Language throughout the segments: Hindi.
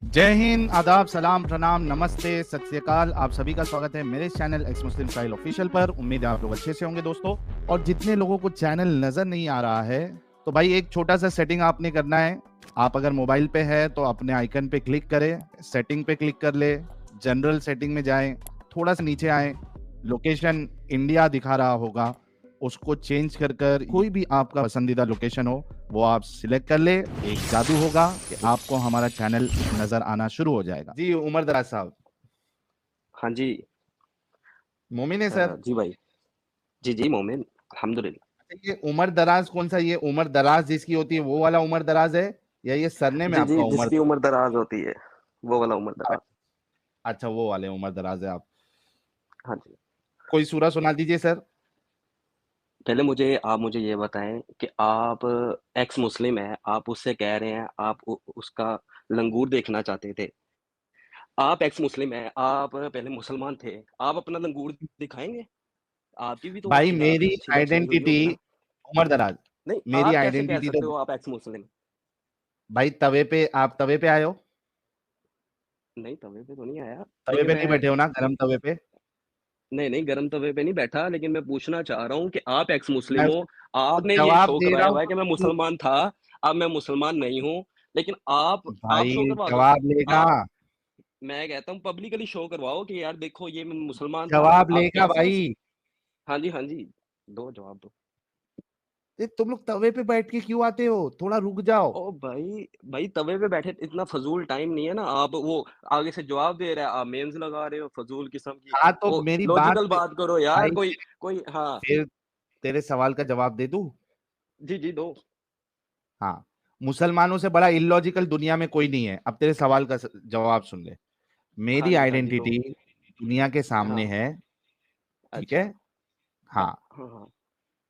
जय हिंद, आदाब, सलाम, प्रणाम, नमस्ते, सत श्री अकाल। आप सभी का स्वागत है मेरे चैनल एक्स मुस्लिम स्टाइल ऑफिशियल पर। उम्मीद है आप लोग अच्छे से होंगे दोस्तों। और जितने लोगों को चैनल नजर नहीं आ रहा है तो भाई एक छोटा सा सेटिंग आपने करना है। आप अगर मोबाइल पे है तो अपने आइकन पे क्लिक करें, सेटिंग पे क्लिक कर ले, जनरल सेटिंग में जाएं, थोड़ा सा नीचे आए, लोकेशन इंडिया दिखा रहा होगा, उसको चेंज कर कर कोई भी आपका पसंदीदा लोकेशन हो वो आप सिलेक्ट कर ले। एक जादू होगा कि आपको हमारा चैनल नजर आना शुरू हो जाएगा। जी उमर दराज साहब, हाँ जी। मोमिन है सर। जी भाई। जी जी मोमिन, अल्हम्दुलिल्लाह। अच्छा, ये उमर दराज कौन सा, ये उमर दराज जिसकी होती है वो वाला उमर दराज है या ये सरने में जी आपका जी, उमर जिसकी उम्र दराज होती है, वो वाला उम्र दराज? दराज। अच्छा, वो वाले उमर दराज है आप। हाँ जी। कोई सूरा सुना दीजिए सर। पहले आप मुझे ये बताएं कि आप एक्स मुस्लिम है, आप उससे कह रहे हैं आप उसका लंगूर देखना चाहते थे। आप एक्स मुस्लिम है, आप पहले मुसलमान थे, आप अपना लंगूर दिखाएंगे? आपकी भी तो भाई सीधा मेरी सीधा चेंज हुई आइडेंटिटी होगी ना। उमर दराज, नहीं, मेरी आप कैसे कह आइडेंटिटी तो सकते हो आप एक्स मुस्लिम? भाई तवे पे, आप तवे पे आए हो? नहीं, तवे पे तो नहीं आया, तवे लेकिन पे नहीं मैं बैठे हो ना, गरम तवे पे? नहीं, नहीं, गरम तवे पे नहीं बैठा, लेकिन मैं पूछना चाह रहा हूँ कि आप एक्स मैं मुस्लिम हो, उसको आपने ये जवाब शो दे रहा करवाया हुआ है कि मैं हूँ। मुसलमान था, अब मैं मुसलमान नहीं हूँ, लेकिन आप भाई शो करवा दो। जवाब लेगा, आप मैं कहता हूँ पब्लिकली शो करवाओ कि यार देखो ये मैं मुसलमान था, जवाब आप लेगा कैसे भाई। हाँ जी, दो जवाब दो। ये तुम लोग तवे पे बैठ के क्यों आते हो, थोड़ा रुक जाओ। ओ भाई, भाई तवे पे बैठे इतना फजूल टाइम नहीं है ना, आप वो आगे से जवाब दे रहे हैं, आप मेम्स लगा रहे हो फजूल किस्म की, हाँ तो वो मेरी बात लॉजिकल पे, बात करो यार, भाई कोई कोई हाँ। फिर तेरे सवाल का जवाब दे दूं? जी जी, दो। हाँ, मुसलमानों से बड़ा इलॉजिकल दुनिया में कोई नहीं है। अब तेरे सवाल का जवाब सुन ले। मेरी हाँ जी, दो। आइडेंटिटी दुनिया के सामने हाँ, है, ठीक है? अच्छा। हाँ, हाँ, हाँ,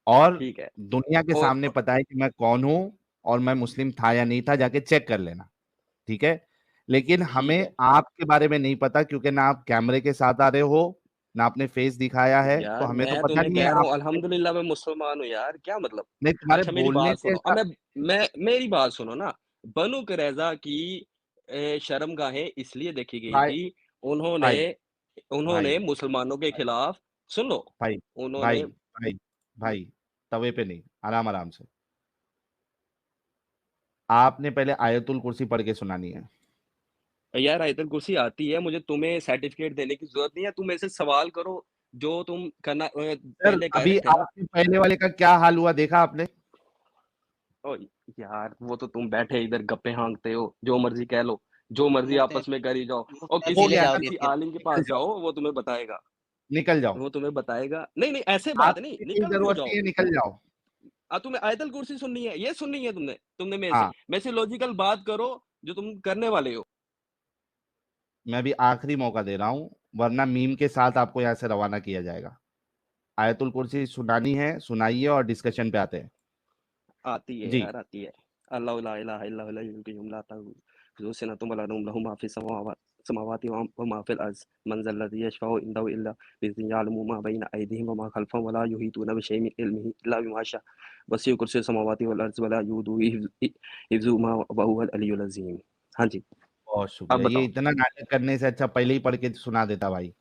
और ठीक है। दुनिया के और सामने पता है कि मैं कौन हूं, और मैं मुस्लिम था या नहीं था जाके चेक कर लेना, ठीक है? लेकिन ठीक हमें है। आपके बारे में नहीं पता क्योंकि ना आप कैमरे के साथ आ रहे हो, ना आपने फेस दिखाया है, तो यार हमें तो मैं पता तुम्हें नहीं है कह रहा आप। हूँ अल्हम्दुलिल्लाह मैं मुसलमान हूँ यार, क्या मतलब? नहीं, तुम्हारे अच्छा मेरी बोलने बात से सुनो, अब ऐसा। मैं मेरी बात सुनो ना। बनु कुरैज़ा की शर्मगाहें इसलिए देखी गई भाई, थी, उन्होंने भाई, उन्होंने भाई, मुसलमानों के भाई, खिलाफ सुन लो, भाई, उन्होंने भाई, भाई, भाई, तवे पे नहीं, आराम आराम से। आपने पहले आयतुल कुर्सी पढ़ के सुनानी है। यार आयतुल कुर्सी आती है मुझे, तुम्हें सर्टिफिकेट देने की ज़रूरत नहीं है, तुम मेरे से सवाल करो, जो तुम करना सर पहले कह अभी रहे थे ना। आपके पहले वाले का क्या हाल हुआ देखा आपने? ओ यार वो तो तुम बैठे इधर गप्पे हाँकते हो, जो मर्जी कह लो, जो मर्जी मुफ्त में आपस में करी जाओ, मुफ्त और में हो किसी गया चीज़ें ना, जाओगी किसी फिर। आलिम के निकल पास जाओ, जाओ, वो तुम्हें बताएगा। निकल जाओ। वो तुम्हें बताएगा, नहीं नहीं ऐसे बात नहीं, आपकी कोई निकल क्यों जरूरत जाओ? नहीं है, निकल जाओ। तुम्हें आयतल कुर्सी सुननी है, ये सुननी है तुमने तुमने हाँ, मेरे से लॉजिकल बात करो, जो तुम करने वाले हो। मैं अभी आखिरी मौका दे रहा हूं, वरना मीम के साथ आपको यहाँ से रवाना किया जाएगा। आयतुल कुर्सी सुनानी है, सुनाइए और डिस्कशन पे आते हैं। आती है जी। यार, आती है। अल्लाहु ला इलाहा इल्ला हुवल हय्युल क़य्यूम ला तअखुज़ुहु सिनतुन वला नौम लहु मा फ़िस समावाति व मा फ़िल अर्ज़ मन ज़ल्लज़ी यशफ़अउ इंदहु इल्ला बिइज़्निहि यअलमु मा बैना अयदीहिम व मा ख़ल्फ़हुम व ला युहीतूना बिशैइन मिन इल्मिहि इल्ला बिमा शाअ वसिअ कुर्सियुहु समावाति वल अर्ज़ व ला यऊदुहु हिफ़्ज़ुहुमा व हुवल अलिय्युल अज़ीम। हाँ जी, बहुत अब शुक्रिया, ये बताओ। इतना नाटक करने से अच्छा पहले ही पढ़ के सुना देता भाई।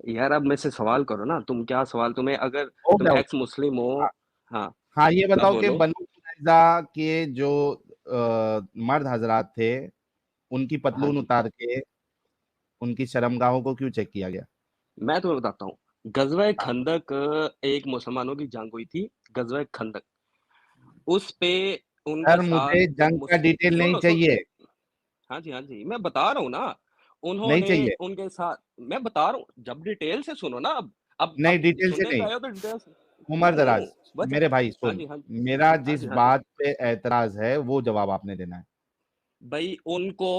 यार अब मेरे से सवाल करो ना, तुम क्या सवाल, तुम्हें अगर हो तुम गया, हो एक्स मुस्लिम हो। गया। हाँ, हाँ, ये अब बताओ कि बोलो। बनु कुरैज़ा के जो मर्द हजरात थे, उनकी हाँ पतलून जी, उतार के उनकी शर्मगाहों को क्यों चेक किया गया? मैं तुम्हें बताता हूँ। ग़ज़वा हाँ, खंदक एक मुसलमानों की जंग हुई थी, ग़ज़वा खंदक। उस पे उनके सर साथ मुझे जंग का मुस डिटेल सुन नहीं लो, चाहिए। हाँ जी, मैं बता रहा हूँ ना। नहीं उन्होंने चाहिए। उनके साथ मैं बता रहा हूँ, जब डिटेल से सुनो ना नहीं, अब डिटेल से सुनने पे नहीं। आए हो तो डिटेल से। उमर नहीं, दराज, वजह मेरे भाई हाँ सुन, जी, हाँ जी। मेरा हाँ जिस जी, हाँ जी। बात पे एतराज है वो जवाब आपने देना है। भई उनको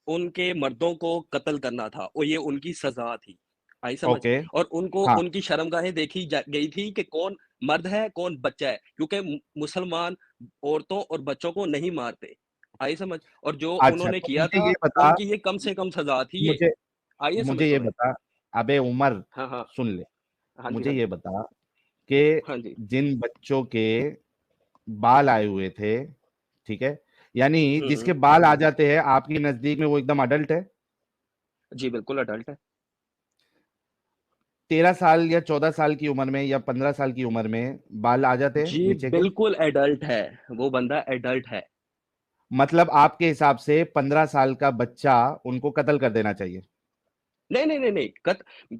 उनके मर्दों को कत्ल करना था और ये उनकी सज़ा थी। आई समझ? ओके। और उनको हाँ, उनकी शर्मगाहें देखी जा गई थी कि कौन मर्द है, कौन बच्चा है, क्योंकि मुसलमान औरतों और बच्चों को नहीं मारते। आई समझ? और जो अच्छा उन्होंने तो किया मुझे था, ये बता, उनकी ये कम से कम सज़ा थी ये। मुझे आई है समझ मुझे ये तुम्हें? बता, अबे उमर, हाँ, हाँ। सुन ले, हाँ जी, मुझे हाँ ये जी। बता कि हाँ जी। जिन बच्चों के बाल आए हुए थे, ठीक है, यानी जिसके बाल आ जाते हैं आपके नजदीक में वो एकदम अडल्ट है? जी बिल्कुल अडल्ट है। 13 साल या 14 साल की उम्र में या 15 साल की उम्र में बाल आ जाते हैं जी नीचे के? बिल्कुल एडल्ट है, वो बंदा एडल्ट है। मतलब आपके हिसाब से 15 साल का बच्चा उनको कत्ल कर देना चाहिए? नहीं, नहीं, नहीं, नहीं,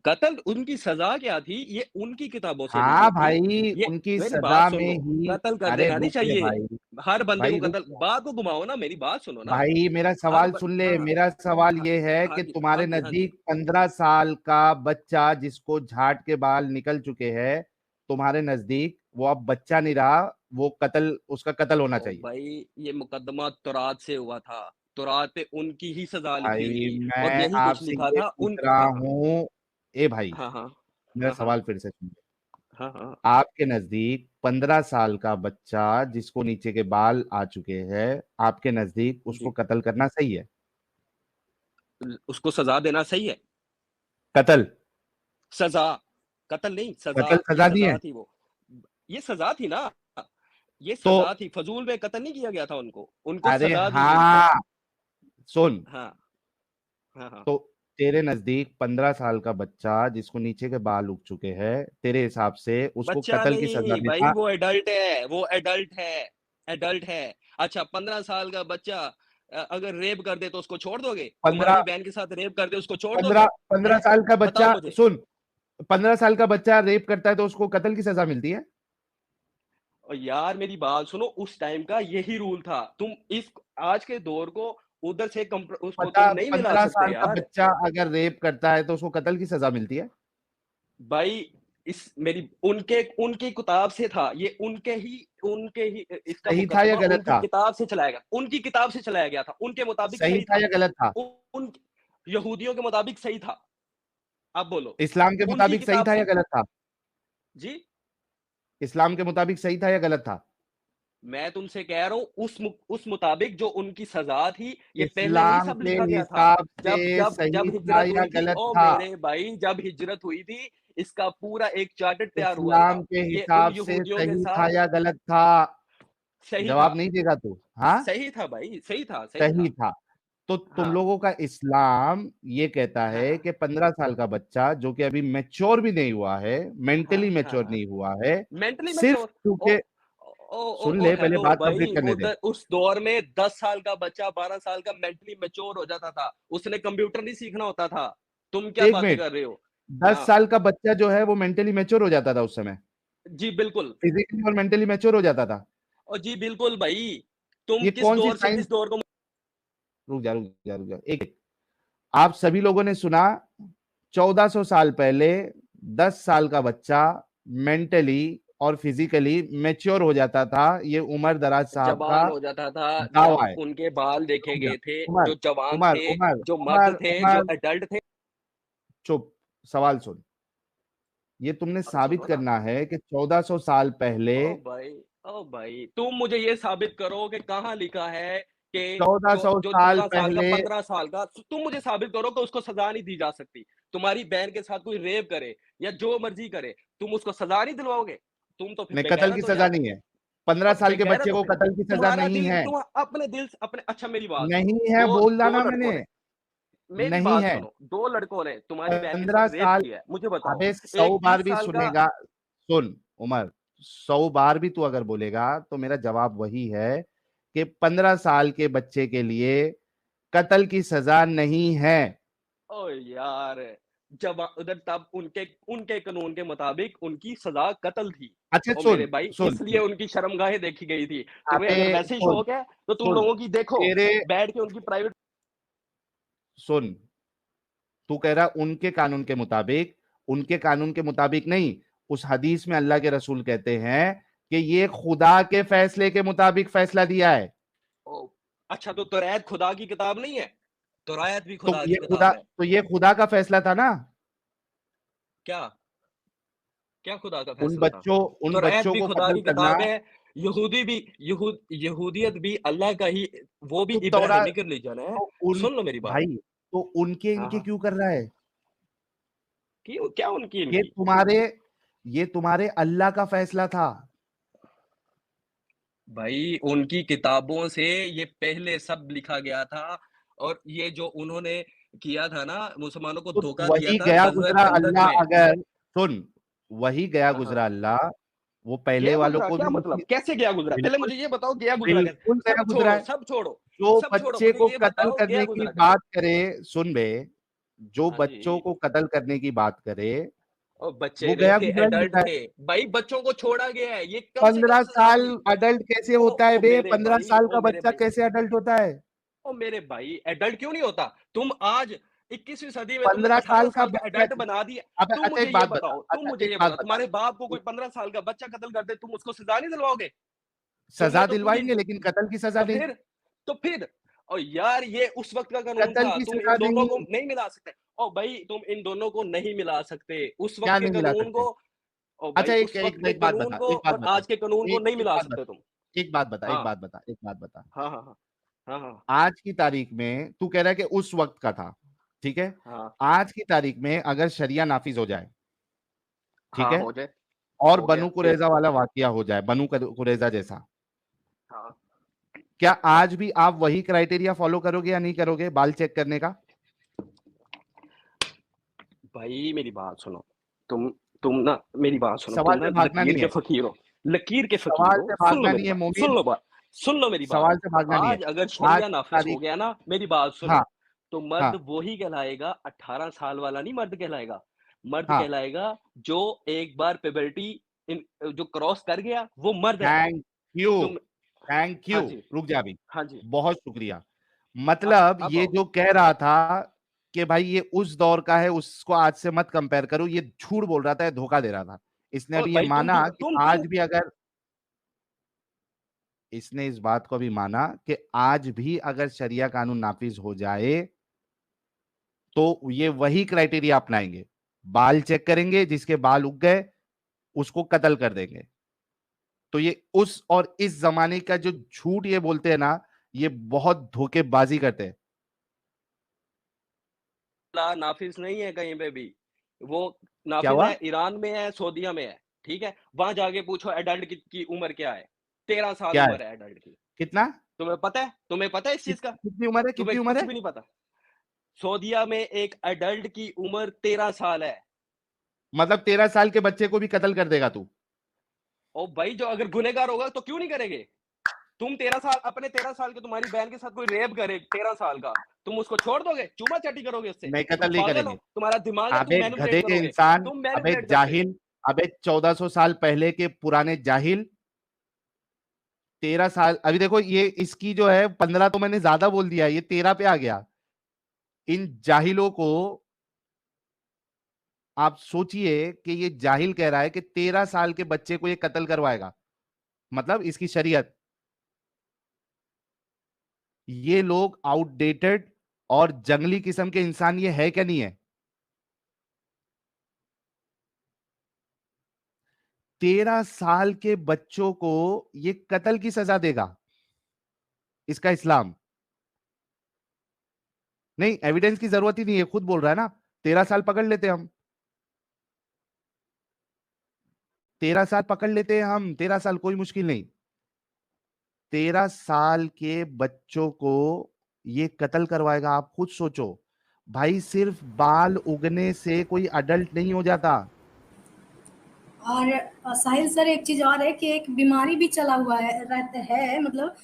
कत्ल उनकी सज़ा क्या थी, ये उनकी किताबों से ली हाँ गई थी। भाई, ये उनकी मेरी सजा बात में सुनो, ही। कत्ल कर अरे देना नहीं रुक रे चाहिए। भाई। हर बंदे भाई को रुक। कत्ल बात को घुमाओ ना, मेरी बात सुनो ना। भाई मेरा हर सवाल ब सुन ले, हाँ, मेरा सवाल हाँ, ये है हाँ कि जी, हाँ तुम्हारे जी, हाँ जी। नजदीक 15 साल का बच्चा जिसको झाट के बाल निकल चुके हैं, तुम्हारे नजदीक वो अब बच्चा नहीं रहा, वो कत्ल, उसका कत्ल होना ओ चाहिए? भाई, ये मुकदमा तौरात से हुआ था। तौरात पे उनकी ही सज़ा लिखी भाई थी और मैं यही कुछ आपसे लिखा ये था पूछ उन रहा हाँ, हाँ। हूँ, ए भाई, हाँ, हाँ। मेरा हाँ, हाँ। सवाल फिर से सुनिए। हाँ, हाँ। आपके नजदीक 15 साल का बच्चा जिसको नीचे के बाल आ चुके हैं, आपके नजदीक उसको जी, कत्ल करना सही है? उसको सज़ा देना सही है। कत्ल। सज़ा, कत्ल नहीं सज़ा, कत्ल ये सजा नहीं सज़ा है? थी वो। ये सज़ा थी ना, ये तो सज़ा थी, फ़ज़ूल में कत्ल नहीं किया गया था उनको, उनको अरे सज़ा दी गई थी। हाँ, सुन। हाँ, हाँ, हाँ। तो तेरे नजदीक 15 साल का बच्चा जिसको नीचे के बाल उग चुके हैं, तेरे हिसाब से उसको बच्चा कत्ल की सजा नहीं भाई, देना? वो एडल्ट है, वो एडल्ट है, एडल्ट है। अच्छा 15 साल का बच्चा अगर रेप कर दे तो उसको छोड़ दोगे? 15 तुम्हारी बहन के साथ रेप कर दे उसको छोड़ 15 दोगे? 15 हैं? साल का बताओ बच्चा, मुझे। सुन, 15 साल का बच्चा रेप करता है तो उसको कत्ल की सजा मिलती है? और यार मेरी बात सुनो, उस टाइम का यही रूल था। तुम इस आज के दौर को उधर से उसको पता, तुम नहीं मिला 15 सकते साल का यार। बच्चा अगर रेप करता है तो उसको कत्ल की सजा मिलती है? भाई इस मेरी उनके उनकी किताब से था ये, उनके ही इसका सही था या मुकदमा गलत उनकी था? किताब से चलाया गया, उनकी किताब से चलाया गया था, उनके मुताबिक सही सही था था। या गलत था? उन यहूदियों के मुताबिक सही था। अब बोलो, इस्लाम के उनकी मुताबिक सही किताब था या से गलत था? जी, इस्लाम के मुताबिक सही था या गलत था? मैं तुमसे कह रहा हूँ उस मुताबिक जो उनकी सज़ा थी, ये पहले नहीं इस्लाम सब के लिखा गया था। हिसाब जब से जब जब सही था हिजरत या हुई थी गलत ओ था? मेरे भाई, जब हिजरत हुई थी, इसका पूरा एक चार्टर तैयार हुआ इस्लाम था। के ये उन हिसाब से यहूदियों के सही था साथ या गलत था? सही था। जवाब नहीं देगा तू? हाँ, सही था भाई, सही था, सही सही था। था। तो तुम हाँ, लोगों का इस्लाम ये कहता हाँ, है हाँ, कि 15 साल का बच्चा जो कि अभी मैच्योर भी नहीं हुआ है, हाँ, मेंटली हाँ, मैच्योर हाँ। नहीं हुआ है, मेंटली सिर्फ मैच्योर ओ क्योंकि, ओ ओ सुन ओ ले, पहले हेलो बात कंप्लीट भाई, करने दे। उस दौर में 10 साल का बच्चा, 12 साल का मेंटली मैच्योर हो जाता था। उसने कंप्यूटर नहीं सीखना होता था। तुम क्या एक बातें मिनट, कर रहे हो? 10 हाँ, साल का बच्चा जो है वो मेंटली मैच्योर हो जाता था उस समय? जी बिल्कुल। फिजिकली और मेंटली मैच्योर हो जाता था? और जी बिल्कुल भाई, तुम ये किस कौन सी दौर से साइंस? किस दौर को रुक जा, रुक जा, रुक जा, एक, आप सभी लोगों ने सुना, 1400 साल पहले 10 साल का बच्चा मेंटली और फिजिकली मैच्योर हो जाता था, ये उमर दराज साहब का जवान हो जाता था, जब दावा है। उनके बाल देखे रुक जा, गए थे, उमर, जो जवान उमर, थे, उमर, जो मर्द उमर, थे, जो उमर, एडल्ट थे। चुप, सवाल सुन। ये तुमने साबित सुनो ना। करना है कि 1400 साल पहले, ओ भाई, ओ भाई, तुम मुझे ये साबित करो कि कहाँ लिखा है कि जो 1400 जो साल 14 साल का, पहले, 15 साल का, तुम मुझे साबित करो कि उसको सजा नहीं दी जा सकती। तुम्हारी बहन के साथ कोई रेप करे या जो मर्जी करे, तुम उसको सजा नहीं दिलवाओगे? तुम तो फिर नहीं, कत्ल की बेगैरत हो सजा यार। नहीं है। 15 अब साल के बेगैरत बच्चे हो को फिर। कत्ल की सजा तुम्हारा नहीं दिल है। तुम अपने दिल से अपने अच्छा मेरी बात सुनो। नहीं है, दो बोल दो डाला लड़कों मैंने। ने मेरी नहीं बात है। सुनो, 2 लड़कों ने तुम्हारी बहन के 15 साथ रेप साल, किया है। मुझे बताओ, अबे 100 एक बार 30 भी साल का सुनेगा। सुन उमर, 100 बार भी तू अगर बोलेगा तो मेरा जवाब वही है कि 15 साल के बच्चे के लिए कत्ल की सजा नहीं है। ओ यार, जब उधर तब उनके उनके कानून के मुताबिक उनकी सजा कत्ल थी। अच्छा ओ सुन, मेरे भाई, सुन, इसलिए उनकी शर्मगाहें देखी गई थी। तुम्हें अबे अगर वैसे ही सुन, शौक है तो तुम सुन, लोगों की देखो, तेरे, बैठ के उनकी प्राइवेट सुन, तू कह रहा उनके कानून के मुताबिक नहीं, उस हदीस में अल्लाह के रसूल कहते हैं कि ये खुदा के फैसले के मुताबिक फैसला दिया है। ओ अच्छा, तो तौरात खुदा की किताब नहीं है? तौरात भी तो खुदा ये की खुदा, किताब है। तो ये खुदा का फैसला था ना? क्या? क्या खुदा का उन फैसला था? बच्चों उन तौरात बच्चों भी को खुदा कत्ल की करना। किताब है। यहूदी भी यहूदियत भी अल्लाह का ही, वो भी तो तौरा, इब्राहिमिक रिलीजन है। तो उन, सुन लो मेरी बात। भाई, तो उनके हाँ, इनके हाँ। क्यों कर रहा है? क्यों, क्या उनकी ये इनकी? तुम्हारे ये तुम्हारे अल्लाह का फैसला था। भाई उनकी किताबों से ये पहले सब लिखा गया था और ये जो उन्होंने किया था ना, मुसलमानों को तो धोखा दिया वही था गया ग़ज़वे गुजरा खंदक अल्लाह में। अगर सुन, वही गया हाँ, हाँ। गुजरा अल्लाह वो पहले गया वालों गुज़रा को क्या भी मतलब? उसी कैसे गया गुज़रा? पहले बिल्कुल, मुझे ये बताओ गया गुज़रा कैसे? बिल्कुल गया गुजरा है। सब छोड़ो, जो सब छोड़ो, बच्चे मुझे को ये कत्ल बताओ गया करने की गुज़रा कैसे? बात करे, सुन बे, जो हाँ बच्चों जी। को कत्ल करने की बात करे, और बच्चे वो नहीं गया थे, गुजरा ही एडल्ट होता है। थे। भाई बच्चों को छोड़ा गया है, ये कम से कम 15 सज़ा साल मिली। अडल्ट कैसे होता है ओ बे? मेरे 15 भाई, साल ओ का मेरे बच्चा भाई, कैसे अडल्ट होता है? ओ मेरे भाई, एडल्ट क्यों नहीं होता? तुम आज 21वीं सदी में तुमने 15 18 साल का साल का बच्चा एडल्ट बना दिया। अब तुम अच्छा मुझे एक ये बात बता, बताओ, तुम अच्छा मुझे एक ये बात बताओ, बता। तुम्हारे बाप को कोई 15 साल का बच्चा कत्ल कर दे, तुम उसको सज़ा नहीं दिलवाओगे? तुमने सजा तो पूरी दिलवाएंगे लेकिन कत्ल की सजा तो नहीं। फिर तो फिर और यार ये उस वक़्त का कानून कत्ल था, की तुम इन सजा दोनों को नहीं। नहीं मिला सकते। ओ भाई तुम इन दोनों को नहीं मिला सकते। उस वक़्त क्या के नहीं मिला कानून सकते? को ओ अच्छा भाई एक उस वक़्त एक के एक बात कानून बता, को एक बात और बता, आज के कानून को एक नहीं एक मिला बात सकते बता, तुम। एक बात बता, एक हाँ। बात बता, एक बात बता। हाँ, हाँ, हाँ। हाँ, हाँ। आज की तारीख में तू कह रहा है कि उस वक्त का था, ठीक है? हाँ, आज की तारीख में अगर शरिया नाफिज हो जाए, ठीक हाँ, है? हो जाए, और हो बनु गया फिर? कुरैजा वाला वाकया हो जाए, बनु कुरैजा जैसा, हाँ। क्या आज भी आप वही क्राइटेरिया फॉलो करोगे या नहीं करोगे बाल चेक करने का? भाई मेरी बात सुनो। तुम तुम ना मेरी बात सुनो, तुम सवाल ना से भागना लकीर नहीं के है, फ़कीर हो, लकीर के फ़कीर सवाल हो। से सुन लो भागना मेरी नहीं है बात, सुन मोमिन, लो बात, सुन लो मेरी बात। सवाल से भागना नहीं है। आज अगर आज शरिया की नाफ़िज़ हो तारीख गया ना, मेरी बात हाँ, सुनो, तो मर्द हाँ, वो ही कहलाएगा 18 साल वाला नहीं मर्द कहलाएगा। मर्द हाँ। कहलाएगा जो एक बार प्यूबर्टी जो क्रॉस कर गया, वो मर्द है। थैंक यू, तुम थैंक हाँ यू। जी, रुक जा अभी, हाँ जी। बहुत शुक्रिया। अब मतलब अब ये आओ। जो कह रहा था कि भाई ये उस दौर का है, उसको आज से मत कंपेयर करो, ये झूठ बोल रहा था, ये धोखा दे रहा था। इसने ओ अभी ये भाई माना कि तुम आज भी अगर इसने इस बात को भी माना कि आज भी अगर शरिया कानून नाफिज हो जाए तो ये वही क्राइटेरिया अपनाएंगे, बाल चेक करेंगे, जिसके बाल उग गए उसको कत्ल कर देंगे। तो ये उस और इस जमाने का जो झूठ ये बोलते हैं ना, ये बहुत धोखेबाजी करते हैं। नाफिज नहीं है कहीं पे भी। वो क्या नाफिज हुआ? है ईरान में है, सऊदीया में है, ठीक है? वहाँ जाके पूछो एडल्ट की उम्र क्या है? 13 साल क्या है? उम्र है एडल्ट की। कितना? तुम्हें पता है? तुम्हें पता है इस चीज़ का? कितनी उम्र है? तुम्हें कितनी उम्र कुछ है? भी नहीं पता। सऊदीया में एक एडल्ट की उम्र 13 साल है। मतलब 13 साल के बच्चे को भी कत्ल कर देगा तू? और भाई जो अगर गुनहगार होगा तो क्यों नहीं करेंगे? तुम 13 साल अपने 13 साल के तुम्हारी बहन के साथ कोई रेप करे 13 साल का, तुम उसको छोड़ दोगे? चूमा-चाटी करोगे उससे? नहीं, तुम कत्ल नहीं पागल हो? करेंगे। तुम्हारा दिमाग है, तुम अबे मैनिपुलेट गधे के करोगे। इंसान, तुम अबे मैनिपुलेट करते हो। जाहिल, अबे 1400 साल पहले के पुराने जाहिल। 13 साल, अभी देखो ये इसकी जो है 15 तो मैंने ज्यादा बोल दिया, ये 13 पे आ गया। इन जाहिलों को आप सोचिए कि ये जाहिल कह रहा है कि 13 साल के बच्चे को ये कत्ल करवाएगा, मतलब इसकी शरीयत। ये लोग आउटडेटेड और जंगली किस्म के इंसान ये है क्या नहीं है? 13 साल के बच्चों को ये कत्ल की सजा देगा, इसका इस्लाम। नहीं, एविडेंस की जरूरत ही नहीं है, खुद बोल रहा है ना। 13 साल पकड़ लेते हम, 13 साल पकड़ लेते हैं हम, 13 साल कोई मुश्किल नहीं। 13 साल के बच्चों को ये कत्ल करवाएगा, आप खुद सोचो। भाई सिर्फ बाल उगने से कोई अडल्ट नहीं हो जाता। और साहिल सर एक चीज़ और है कि एक बीमारी भी चला हुआ है रहता है मतलब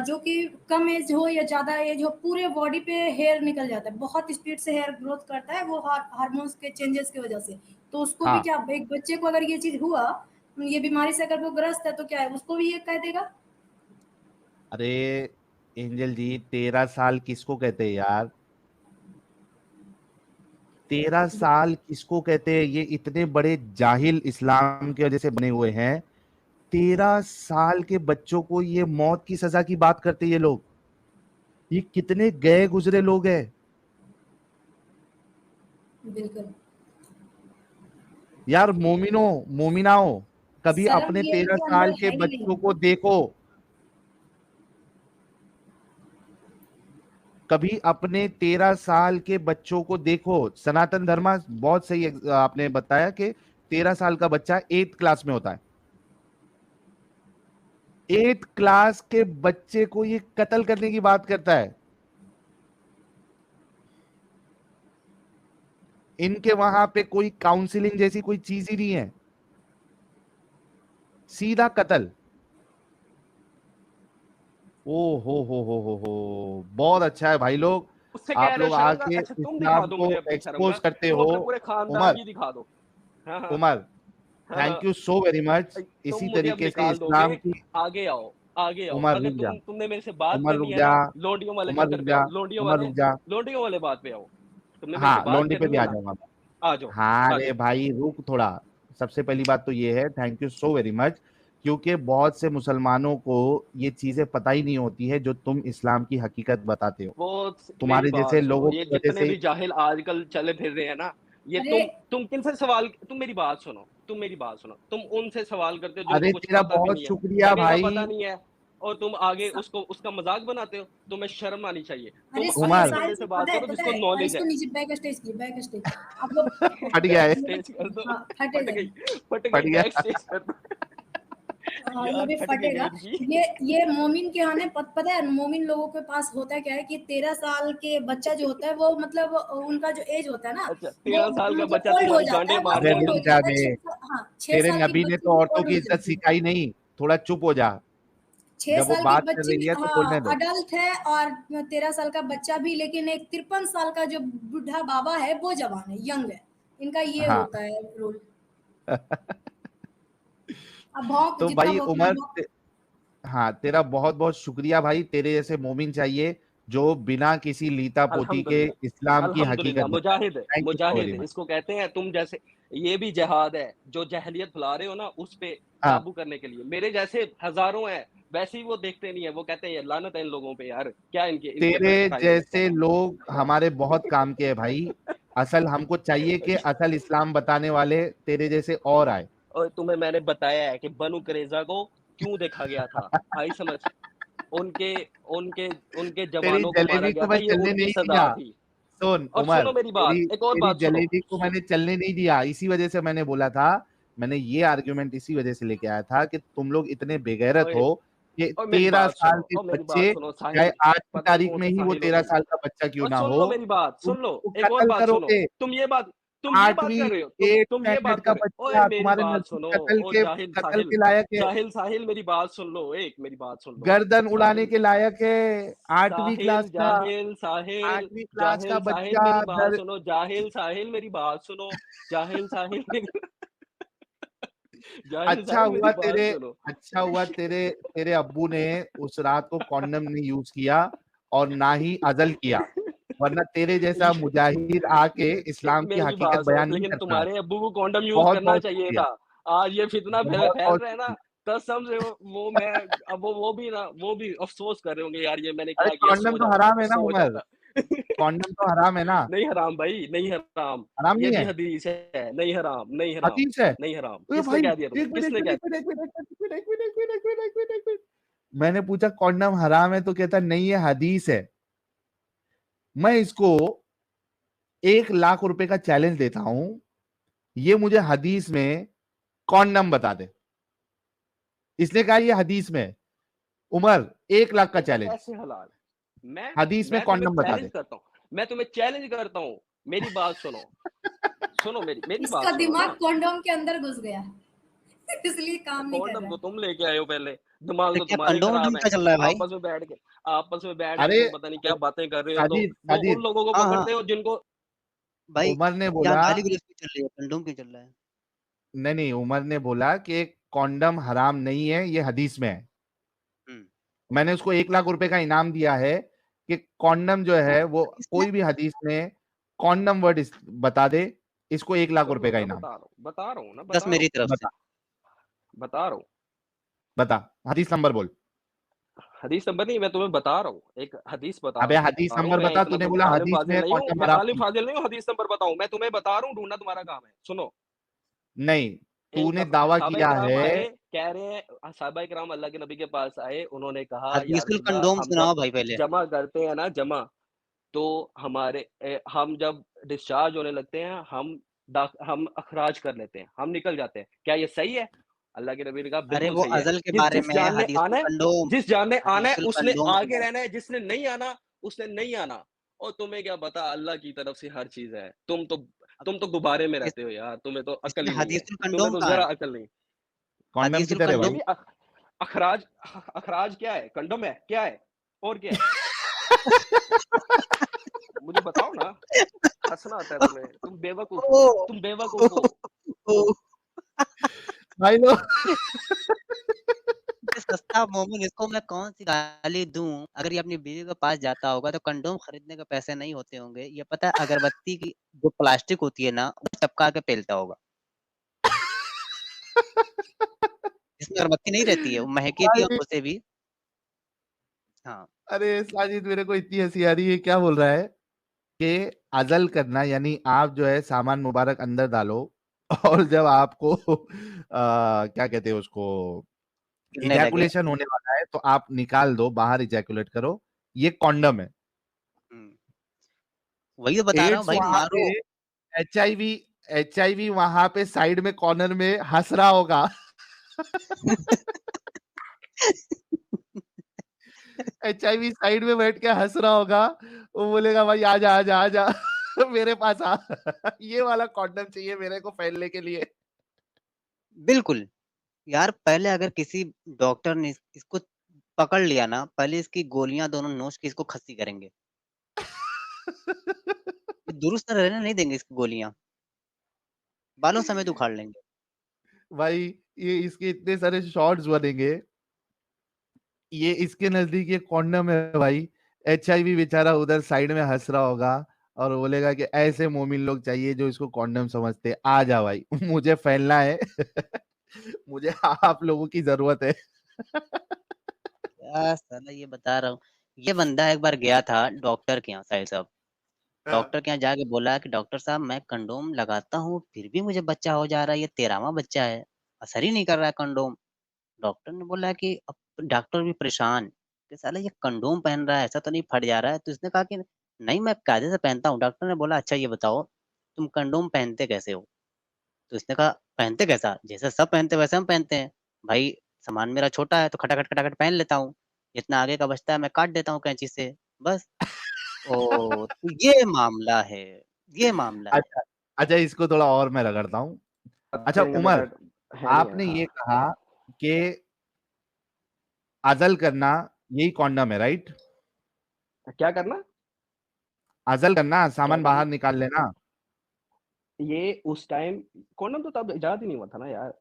जो कि कम एज हो या ज़्यादा एज हो पूरे बॉडी पे हेयर निकल जाता है, बहुत स्पीड से हेयर ग्रोथ करता है वो हार्मोन्स के चेंजेस की वजह से। तो उसको भी हाँ, क्या एक बच्चे को अगर ये चीज़ हुआ, ये बीमारी से अगर वो ग्रस्त है तो क्या है उसको भी ये कह देगा? अरे एंजल जी, 13 साल किसको कहते हैं यार? 13 साल किसको कहते हैं? ये इतने बड़े जाहिल इस्लाम की वजह से बने हुए हैं। 13 साल के बच्चों को ये मौत की सजा की बात करते हैं ये लोग। ये कितने गए गुजरे लोग हैं बिल्कुल। यार। मोमिनो, मोमिनाओ, कभी शर्म अपने ये तेरह इनके साल अंदर के है ही नहीं। बच्चों को देखो, कभी अपने 13 साल के बच्चों को देखो। सनातन धर्म बहुत सही आपने बताया कि 13 साल का बच्चा 8th क्लास में होता है। 8th क्लास के बच्चे को ये कत्ल करने की बात करता है। इनके वहां पे कोई काउंसलिंग जैसी कोई चीज ही नहीं है, सीधा कत्ल। ओ हो, बहुत अच्छा है भाई लोग, उससे कह आप रहे हो लोग शर्मनाक। आके अच्छा तुम दिखा इस्लाम दो को मुझे अपनी एक्सपोज शर्मनाक, करते तुम हो। अपने पूरे खानदान उमर की दिखा दो। हाँ हाँ उमर हाँ हाँ। Thank you so very much. तुम इसी मुझे अब तरीके से निकाल दोगे। इस्लाम की। आगे आओ, आगे आओ। उमर अगर रुक जा, तुमने मेरे से बात उमर रुक करनी है जा, ना, लोंडियों वाले उमर चक्कर रुक पे जा, आओ, उमर रुक जा। लोंडियों वाले बात पे आओ। तुमने मेरे से हाँ, बात लौंडी पे करनी भी है आ ना, जाऊंगा मैं। आ जाओ, हाँ आ रे जाओ। भाई रुक थोड़ा। सबसे पहली बात तो ये है, thank you so very much, क्योंकि बहुत से मुसलमानों को ये चीजें पता ही नहीं होती है जो तुम इस्लाम की हकीकत बताते हो। वो मेरी तुम्हारे बात जैसे सुनो, लोगों ये की वजह जितने से। भी जाहिल आजकल चले फिर रहे हैं ना, ये अरे तुम किनसे सवाल, तुम मेरी बात सुनो, तुम उनसे सवाल करते हो जिनको अरे कुछ तेरा पता भी बहुत नहीं है, शुक्रिया जगह का पता भाई। नहीं है, और तुम आगे स- उसको उसका मजाक बनाते हो। तुम्हें शर्म आनी चाहिए। तुम अरे ऐसे उमर साहिल बंदे से सर, बात करो पता जिसको है नॉलेज इसको है। नीचे बैक स्टेज की, बैक स्टेज आप लोग। फट गया है, स्टेज कर दो। हाँ फट फटेगा गई, नहीं। फट फट गई, गया। बैक स्टेज कर दो। यार अभी फट गई है फटेगा। इनकी। ये मोमिन के आने पता है, मोमिन लोगों के पास होता है क्या है कि 13 साल के बच्चा जो होता है वो मतलब उनका जो एज होता है ना, अच्छा वो 13 साल का मतलब बच्चा ओल्ड हो तुम्हारी जाता गांडे है, वो मार अबे ओल्ड हो रुक जाएगा। जा जाता है बे, 6 साल, हाँ 6 तेरे साल की नबी ने बच्ची तो भी औरतों ओल्ड की हो इज्जत जाती है। सिखाई नहीं, थोड़ा चुप हो जा। 6 जब वो साल की बात कर बच्ची रही भी, है तो बोलने हाँ दो। अडल्ट है, और 13 साल का बच्चा भी, लेकिन एक 53 साल का जो बुढ़ा बाबा है वो जवान है, यंग है। इनका ये हाँ। होता है रूल। अब भौंक तो जितना भाई भौंकना उमर भौंक। हाँ, तेरा बहुत बहुत शुक्रिया भाई, तेरे जैसे मोमिन चाहिए जो बिना किसी लीता पोती के अल्हम्दुलिल्लाह, इस्लाम की अल्हम्दुलिल्लाह, हकीकत बताए। मुजाहिद है, थैंक यू सो वेरी मुजाहिद है, मच। इसको कहते हैं। तुम जैसे, ये भी जिहाद है, जो जहलियत फैला रहे हो ना, उस पे हाँ, काबू करने के लिए। मेरे जैसे हज़ारों हैं, वैसे ही वो देखते नहीं है, वो कहते हैं ये लानत है इन लोगों पे यार, क्या इनके इनके तेरे पे टाइम वेस्ट जैसे करना। लोग हमारे बहुत काम के हैं भाई। असल हमको चाहिए कि असल इस्लाम बताने वाले तेरे जैसे और आए। और तुम्हें मैंने बताया है कि बनु कुरैज़ा को क्यों देखा गया था, आई समझ? उनके उनके उनके तेरी जवानों को मारा जलेबी गया को था, मैं ये चलने उनकी नहीं सज़ा दिया। थी। सुन और उमर, सुनो मेरी बात, तेरी एक और तेरी बात सुनो। जलेबी को मैंने चलने नहीं दिया, इसी वजह से मैंने बोला था। मैंने ये आर्गुमेंट इसी वजह से लेके आया था कि तुम लोग इतने बेगैरत ओए, हो कि और मेरी 13 बात साल सुनो, के और मेरी बात बच्चे, सुनो चाहे साहिल, आज की पता नहीं तारीख कौन में से ही वो साहिल हो 13 तुम। साल का बच्चा क्यों और ना सुन हो, लो मेरी बात, सुन लो, उसको एक और कत्ल बात सुनो। करोगे। तुम ये बात 8वीं कर रहे हो, 8 तुम ये स्टैंडर्ड बात का कर रहे हो। ओए बच्चा मेरी तुम्हारे बात नजदीक सुनो, कत्ल ओ के जाहिल कत्ल साहिल, के लायक है, जाहिल साहिल मेरी बात सुन लो, एक मेरी बात सुन लो। गर्दन उड़ाने साहिल, के लायक है। 8वीं साहिल, क्लास का, जाहिल साहिल, 8वीं क्लास का साहिल बच्चा मेरी बात दर। सुनो, जाहिल साहिल मेरी बात सुनो, जाहिल साहिल मेरी जाहिल अच्छा साहिल मेरी हुआ बात तेरे सुनो। अच्छा हुआ तेरे तेरे अब्बू ने उस रात को कॉन्डम नहीं यूज किया और ना ही अजल किया, वरना तेरे जैसा मुजाहिद आके इस्लाम की मेरी हकीकत बात सुनो, बयान नहीं लेकिन करता। तुम्हारे अब्बू को कॉन्डम यूज बहुत करना बहुत चाहिए शुक्रिया, था। आज ये फितना फैल बहुत फैल बहुत रहा है ना, शुक्रिया। कसम से वो मैं, अब वो भी ना, वो भी अफसोस कर रहे होंगे यार, ये मैंने अरे क्या किया, कॉन्डम तो हराम है ना सो उमर, जाता। कॉन्डम तो हराम है ना। नहीं हराम भाई, नहीं हराम। हराम ये नहीं भी है, हदीस है, नहीं हराम, नहीं हराम, हदीस है। नहीं हराम। अरे किसने भाई कह दिया एक तुम्हें, मिनट एक किसने मिनट कह एक दिया? मिनट एक मिनट एक मिनट एक मिनट एक मिनट एक मिनट एक मिनट एक मिनट। मैंने पूछा कॉन्डम हराम है तो कहता नहीं है हदीस है। मैं इसको 1 लाख रुपए का चैलेंज देता हूं, ये मुझे हदीस में कॉन्डम बता दे। इसने कहा ये हदीस में है। उमर 1 लाख का बेटा चैलेंज, कैसे हलाल? मैं हदीस में मैं तुम्हें कॉन्डम बता चैलेंज दे। करता हूँ, मैं तुम्हें चैलेंज करता हूँ। मेरी बात सुनो, सुनो मेरी मेरी इसका बात सुनो दिमाग ना। कॉन्डोम के अंदर घुस गया। इसलिए काम नहीं कर कॉन्डम रहा तो है। तुम लेके आए हो पहले, दिमाग तो तो क्या तुम्हारे कंडोम वंडोम खराब है। क्या चल रहा है भाई? आपस में बैठ के अरे तुम पता नहीं क्या बातें कर रहे हो। तो साजिद वो उन साजिद, लोगों को हाँ हाँ पकड़ते हो जिनको, भाई, उमर ने यहाँ बोला, गाली गलौज क्यों चल रही है? कंडोम क्यों चल रहा है? नहीं नहीं, उमर ने बोला कि कॉन्डम हराम नहीं है, ये हदीस में है। हम्म। मैंने उसको 1 लाख रुपए का इनाम दिया है कि कॉन्डम जो है वो हदीस में? कोई भी हदीस में कॉन्डम वर्ड बता दे, इसको 1 लाख रुपए चलो का ना, इनाम। बता रहा हूँ ना, 10 मेरी तरफ से। बता, बता रहा हूँ। बता, हदीस नंबर बोल। हदीस नंबर नहीं, मैं तुम्हें बता रहा हूँ, एक हदीस बता अबे हदीस रहा हूँ। नंबर मैं बता, इतना तूने कुछ बोला आलिम हदीस फाजिल में नहीं हूँ, कॉन्डम मैं हराम आलिम नहीं। फाजिल नहीं हूँ हदीस नंबर बताऊँ। मैं तुम्हें बता रहा हूँ, ढूंढना तुम्हारा काम है। सुनो, नहीं, एक तूने दफा दावा सहाबा किया इकराम है। आए, कह रहे हैं सहाबा इकराम अल्लाह के नबी के पास आए, उन्होंने कहा या हदीसुल रसूलल्लाह, कंडोम हम सुनाओ जब भाई पहले। जमा करते हैं ना, जमा, तो हम जब डिस्चार्ज होने लगते हैं, हम अखराज कर लेते हैं, हम निकल जाते हैं, क्या ये सही है? अल्लाह के नबी ने कहा अरे बिल्कुल वो सही है। अज़ल के जिस बारे जिस में जान ने हदीसुल आना है, कंडोम, जिस जान ने आना है हदीसुल उसने कंडोम आगे है। रहना है, जिसने नहीं आना उसने नहीं आना। और तुम्हें क्या पता, अल्लाह की तरफ से हर चीज़ है। अब तुम तो गुब्बारे में इस रहते हो यार, तुम्हें तो अक्ल इसमें ही नहीं है। हदीसुल तुम्हें कंडोम तो कहाँ ज़रा है? अक्ल नहीं। कॉन्डम हदीसुल किधर है भाई भाई? कंडोम अखराज अखराज क्या है? कंडोम है? क्या है? और क्या है? मुझे बताओ ना। हँसना आता है तुम्हें। ओह! तुम बेवकूफ़ हो। ओह! भाई लोग ये सस्ता मोमिन, इसको मैं कौन-सी गाली दूँ? अगर ये अपनी बीवी के पास जाता होगा तो कंडोम खरीदने के पैसे नहीं होते होंगे। ये पता है अगरबत्ती की जो प्लास्टिक होती है ना, वो टपका के पेलता होगा। जिसमें अगरबत्ती नहीं रहती है, वो महकेगी भाई, उसे भी। हाँ, अरे साजिद मेरे को इतनी हंसी आ रही है, क्या बोल रहा है कि अज़ल करना यानी आप जो है सामान मुबारक अंदर डालो और जब आपको क्या कहते हैं उसको, गिरने लगे। इजैकुलेशन होने वाला है तो आप निकाल दो, बाहर इजैकुलेट करो। ये कॉन्डम है। हुँ, वही तो बता रहा हूँ एड्स भाई वहां पे, मारो। एचआईवी, एचआईवी वहां पे साइड में कॉर्नर में हंस रहा होगा। एचआईवी साइड में बैठ के हंस रहा होगा। वो बोलेगा भाई आजा आजा आजा मेरे पास आ ये वाला कॉन्डम चाहिए मेरे को फैलने के लिए। बिल्कुल, यार पहले अगर किसी डॉक्टर ने इसको पकड़ लिया ना, पहले इसकी गोलियाँ दोनों नोच के इसको खस्सी करेंगे। ये दुरुस्त रहने नहीं देंगे इसकी गोलियाँ, बालों समेत उखाड़ लेंगे। भाई ये इसके इतने सारे शॉर्ट्स बनेंगे। ये इसके नजदीक ये कॉन्डम है भाई। एचआईवी बेचारा उधर साइड में हंस रहा होगा और बोलेगा कि ऐसे मोमिन लोग चाहिए जो इसको कॉन्डम समझते। आ जा भाई मुझे फैलना है मुझे आप लोगों की जरूरत है। क्या साला ये बता रहा हूँ। ये बंदा एक बार गया था डॉक्टर के यहाँ साहिल साहब। डॉक्टर के यहाँ जाके बोला कि डॉक्टर साहब मैं कंडोम लगाता हूँ, फिर भी मुझे बच्चा हो जा रहा है, ये 13वां बच्चा है, असर ही नहीं कर रहा है कंडोम। डॉक्टर ने बोला कि अब डॉक्टर भी परेशान कि साला ये कंडोम पहन रहा है, ऐसा तो नहीं फट जा रहा है? तो इसने कहा कि नहीं मैं कायदे से पहनता हूँ। डॉक्टर ने बोला अच्छा ये बताओ तुम कंडोम पहनते कैसे हो? तो इसने कहा पहनते कैसा? जैसे सब पहनते हैं वैसे हम पहनते हैं। भाई सामान मेरा छोटा है तो खटाखट खटाखट पहन लेता हूँ। जितना आगे का बचता है मैं काट देता हूँ कैंची से, बस। ओह! तो ये मामला है, ये मामला है। अच्छा, अच्छा इसको थोड़ा और मैं रगड़ता हूँ। अच्छा थिंग उमर, दैट है नहीं है। आपने हाँ। ये कहा कि अज़ल करना यही कॉन्डम है, राइट? क्या करना? अज़ल करना, क्या सामान करना? बाहर निकाल लेना। ये उस टाइम कॉन्डम तो तब इजाद ही नहीं हुआ था ना यार।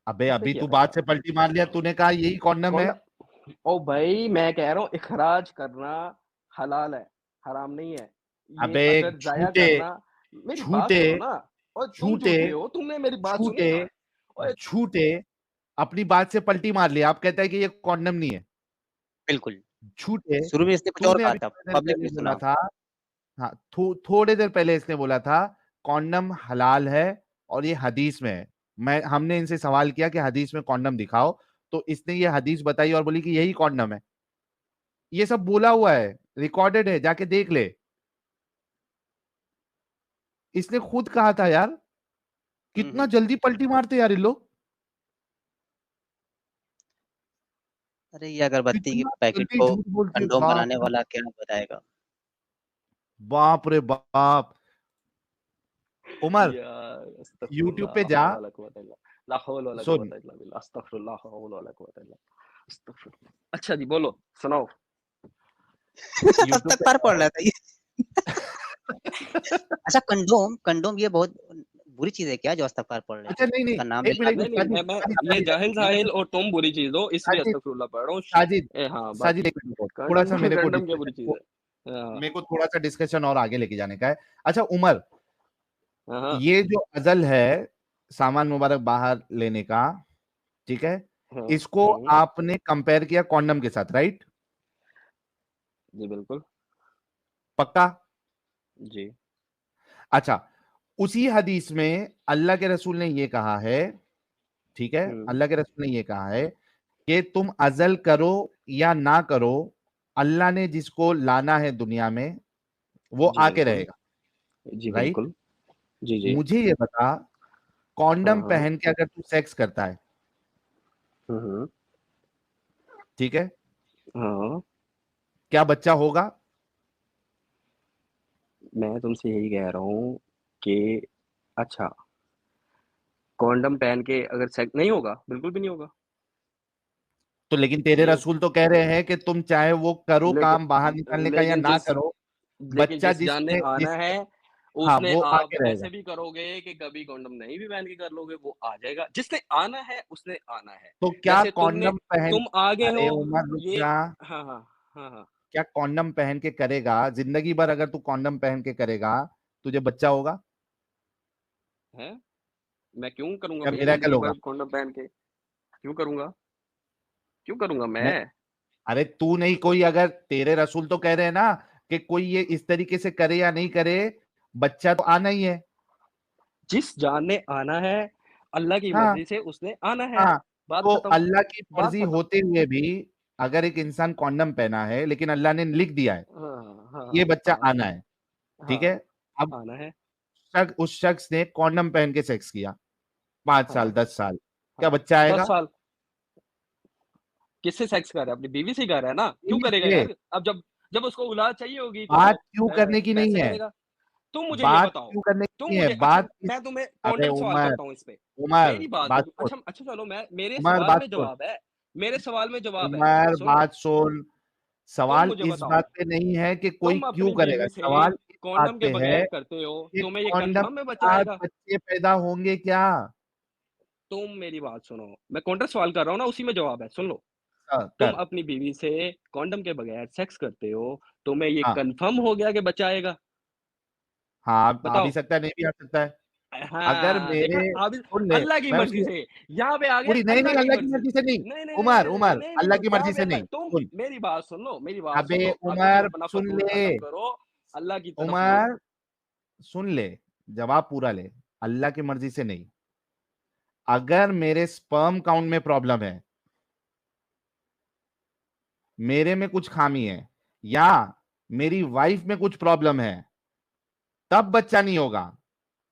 अबे किसने अभी किया तू था बात इजाद? से पलटी मार लिया, तूने कहा यही कॉन्डम है। कॉन्डम ओ भाई मैं कह रहा हूँ इखराज करना हलाल है, हराम नहीं है। ये अबे अगर ज़ाया झूठे, करना, मेरी बात झूठे, सुनो ना। और तुम झूठे, झूठे हो, तुमने मेरी बात सुनी? झूठे, ओए झूठे, अपनी बात से पलटी मार लिया। आप कहता है कि ये कॉन्डम नहीं है। बिल्कुल, झूठे, शुरू में इसने कुछ और तूने कहा अभी था, थोड़ी देर पब्लिक पहले ने बोला सुना। था। हाँ, थोड़ी देर पहले इसने बोला था कॉन्डम हलाल है और ये हदीस में है। हमने इनसे सवाल किया कि हदीस में कॉन्डम दिखाओ, तो इसने ये हदीस बताई और बोली कि यही कॉन्डम है। ये सब बोला हुआ है, रिकॉर्डेड है, जाके देख ले। इसने खुद कहा था यार। हुँ, कितना हुँ। जल्दी पलटी मारते यार ये लोग। अरे ये अगरबत्ती की कितना पैकेट जल्दी को झूठ बोलते हैं, कंडोम बाप बनाने रे वाला क्या बताएगा? बाप रे बाप। उमर, यार यूट्यूब अस्तगफिरुल्लाह पे ला जा, हौल वला कुव्वता इल्ला ला हौल वला सुन। कुव्वता इल्ला बिल्लाह अस्तगफिरुल्लाह ला हौल वला कुव्वता इल्ला अस्तगफिरुल्लाह। अच्छा जी बोलो, सुनाओ। यूट्यूब पे इस्तग़फ़ार पढ़ जाओ। रहा था ये। अच्छा कंडोम कंडोम ये बहुत बुरी चीज़ है क्या जो इस्तग़फ़ार पढ़ रहे हैं? अच्छा नहीं नहीं, इसका नाम भी एक मिनट, एक लेना नहीं, मिनट, नहीं, साजिद मैं साजिद ये साजिद जाहिल मेरे साहिल को, और तुम बुरी चीज़ हो इसलिए साजिद अस्तगफिरुल्लाह पढ़ रहा हूँ। साजिद हाँ, साजिद, बाकी एक मिनट, थोड़ा सा कंडम मेरे को कंडम क्या बुरी डिस्कशन चीज़ को, है? हाँ, मेरे को थोड़ा सा डिस्कशन और आगे लेके जाने का है। अच्छा उमर, हाँ, हाँ, ये जो अजल है सामान मुबारक बाहर लेने का, ठीक है, हाँ, इसको हुँ, आपने कंपेयर किया कॉन्डम के साथ, राइट? जी बिल्कुल, पक्का? जी, अच्छा, उसी हदीस में अल्लाह के रसूल ने ये कहा है, ठीक है, हुँ, अल्लाह के रसूल ने ये कहा है कि तुम अजल करो या ना करो, अल्लाह ने जिसको लाना है दुनिया में वो जी आके बिल्कुल, रहेगा, जी राइट? बिल्कुल, जी, जी, मुझे ये बता, हाँ, कॉन्डम हाँ, पहन के अगर तू सेक्स करता है, ठीक है, हाँ, क्या बच्चा होगा? मैं तुमसे यही कह रहा हूँ कि अच्छा, कॉन्डम पहन के अगर सेक्स नहीं होगा, बिल्कुल भी नहीं होगा। तो लेकिन तेरे ये रसूल तो कह रहे हैं कि तुम चाहे वो करो काम बाहर निकालने का या लेकिन ना करो, लेकिन बच्चा जिस जान ने आना जिस है, हाँ, उसने वो आप आगे रहेगा। ऐसे भी करोगे कि कभी कॉन्डम नहीं भी पहन के कर लोगे, वो आ जाएगा। जिसने आना है, उसने आना है। तो क्या जैसे कॉन्डम पहन तुम आगे अरे हो, उमर रुक ये जा। हाँ, हाँ, हाँ, हाँ। क्या कॉन्डम पहन के करेगा जिंदगी भर? अगर तू कॉन्डम पहन के करेगा, तुझे बच्चा होगा? है? मैं क्यों करूँगा क्या भैया मिरेकल ज़िंदगी होगा? भर कॉन्डम पहन के? क्यों करूँगा? क्यों करूँगा नहीं, मैं? अरे तू नहीं, कोई अगर तेरे रसूल तो कह रहे हैं ना कि कोई ये इस तरीके से करे या नहीं करे, बच्चा तो आना ही है। जिस जान ने आना है, अल्लाह की हाँ, मर्ज़ी से उसने आना है। हाँ। बात तो खत्म, अल्लाह की बात मर्जी खत्म। होते हुए भी अगर एक इंसान कॉन्डम पहना है, लेकिन अल्लाह ने लिख दिया है हाँ, ये हाँ, बच्चा हाँ, आना है, ठीक हाँ, है? अब आना है। उस शख्स ने कॉन्डम पहन के सेक्स किया 5 साल, हाँ, 10 साल, क्या हाँ, बच्चा 10 आएगा? साल किससे सेक्स कर रहा है? अपनी बीवी से कर रहा है ना? क्यों बीवी करेगा से। यार? अब जब जब उसको औलाद चाहिए होगी तो वो बात क्यों करने की नहीं वैसे है, करेगा। तुम मुझे ये बात बताओ, क्यों करने की तुम नहीं है, मुझे अच्छा बात किस मैं तुम्हें अरे काउंटर सवाल उमर, करता हूँ इस पे। उमर मेरी बात बात सुन, अच्छा चलो मैं मेरे उमर सवाल बात में सुन, जवाब है, मेरे सवाल में जवाब है, उमर सुनो। बात सुन। तुम सवाल मुझे इस बताओ, बात पे नहीं है कि कोई तुम क्यों अपनी करेगा, बीवी से सवाल इस बात कॉन्डम के पे है बगैर करते हो, कि तुम्हें ये कॉन्डम कंफर्म में के बच्चा साथ आएगा? बच्चे पैदा होंगे क्या? तुम मेरी बात सुनो, मैं काउंटर सवाल कर रहा हूँ ना, उसी में जवाब है, सुन लो। तुम कर। अपनी बीवी से कॉन्डम के बगैर सेक्स करते हो, तुम्हें ये हाँ, कंफर्म हो गया कि बच्चा आएगा? हाँ, आ भी बताओ। सकता है, नहीं भी आ सकता है। अगर हाँ, देखा? मेरे अब सुन ले, अल्लाह की मैं मर्ज़ी उसकी से, यहाँ पे आ गया पूरी नहीं, अल्लाह नहीं, की अल्लाह की मर्ज़ी। मर्जी से नहीं। नहीं, नहीं, नहीं, उमर, नहीं, नहीं, उमर, नहीं, नहीं, अल्लाह नहीं, की मर्जी यहाँ पे से अल्लाह नहीं, तुम सुन। मेरी बात सुन लो, मेरी बात अबे सुन लो। अभी तुम उमर अपना सुन फतूल ले, खत्म करो, अल्लाह की तरफ लो। उमर सुन ले, जवाब पूरा ले। अल्लाह की मर्जी से नहीं। अगर मेरे स्पर्म काउंट में प्रॉब्लम है, मेरे में कुछ खामी है, या मेरी वाइफ में कुछ प्रॉब्लम है, तब बच्चा नहीं होगा।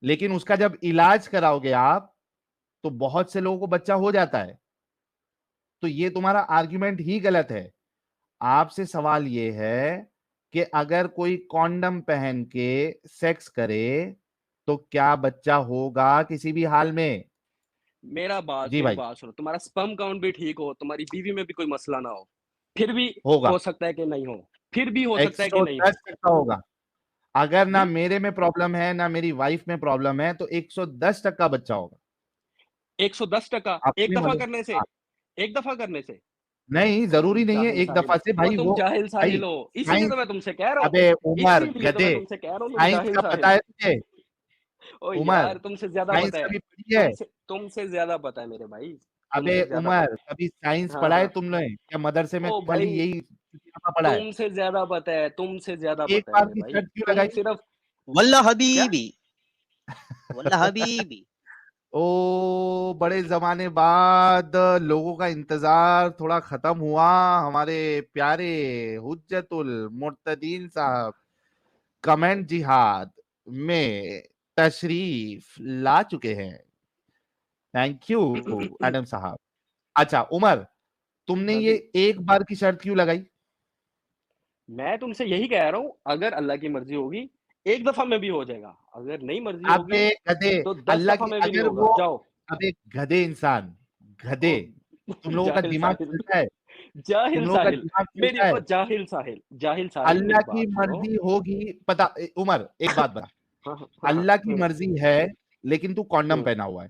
लेकिन उसका जब इलाज कराओगे आप, तो बहुत से लोगों को बच्चा हो जाता है। तो ये तुम्हारा आर्ग्यूमेंट ही गलत है। आपसे सवाल ये है कि अगर कोई कॉन्डम पहन के सेक्स करे, तो क्या बच्चा होगा किसी भी हाल में? जी मेरी भाई, बात सुनो, तुम्हारा स्पर्म काउंट भी ठीक हो, तुम्हारी बीवी में भी कोई मसला ना हो, फिर भी होगा। हो सकता है कि नहीं हो, फिर भी हो सकता है कि नहीं हो। 110 होगा। अगर ना जी, मेरे में प्रॉब्लम है ना मेरी वाइफ में प्रॉब्लम है, तो 110% बच्चा होगा। 110% एक अपनी दफा मदद। करने से, हाँ, एक दफा करने से। नहीं ओ जरूरी नहीं है जाहिल एक साहिल, दफा से भाई, तुम वो जाहिल भाई साहिल हो, इसीलिए तो साइंस। मैं तुमसे कह रहा हूँ, अबे उमर इसीलिए तो मैं गधे, तुमसे कह रहा हूँ तुम साइंस जाहिल का पता साहिल। है तुझे? ओ उमर, यार तुमसे ज्यादा साइंस पता है, कभी पढ़ी है? तुमसे ज्यादा पता है मेरे भाई, अबे तुमसे ज्यादा उमर, पता कभी साइंस है। हाँ, पढ़ा है हाँ। तुमने? क्या मदरसे में ओ खाली भाई, यही पढ़ा है? तुमसे ज्यादा पता है, तुमसे ज्यादा एक पता है बार मेरे की भाई। शर्त क्यों तुम लगाई? सिर्फ वल्लाह क्या? हबीबी, वल्लाह हबीबी। ओ बड़े जमाने बाद लोगों का इंतजार थोड़ा खत्म हुआ। हमारे प्यारे हुज्जतुल मुर्तदीन साहब कमेंट जिहाद में तशरीफ ला चुके हैं। थैंक यू एडम साहब। अच्छा उमर, तुमने हाँ ये जी, एक बार की शर्त क्यों लगाई? मैं तुमसे यही कह रहा हूँ, अगर अल्लाह की मर्जी होगी, एक दफा में भी हो जाएगा, अगर नहीं मर्जी अबे होगी गधे, तो 10 अल्लाह दफा की में भी नहीं अगर होगा। वो, जाओ। अबे गधे इंसान, ओ गधे, तुम लोगों का जाहिल दिमाग साहिल, चलता है? तुम जाहिल लोगों का साहिल, दिमाग मेरी चलता है? ओ जाहिल साहिल, जाहिल साहिल अल्लाह मेरी की बात सुनो। मर्जी होगी। पता उमर, एक बात बता, हाँ, हाँ, हाँ, हाँ, अल्लाह की मर्जी है, लेकिन तू कॉन्डम हम्म, पहना हुआ है,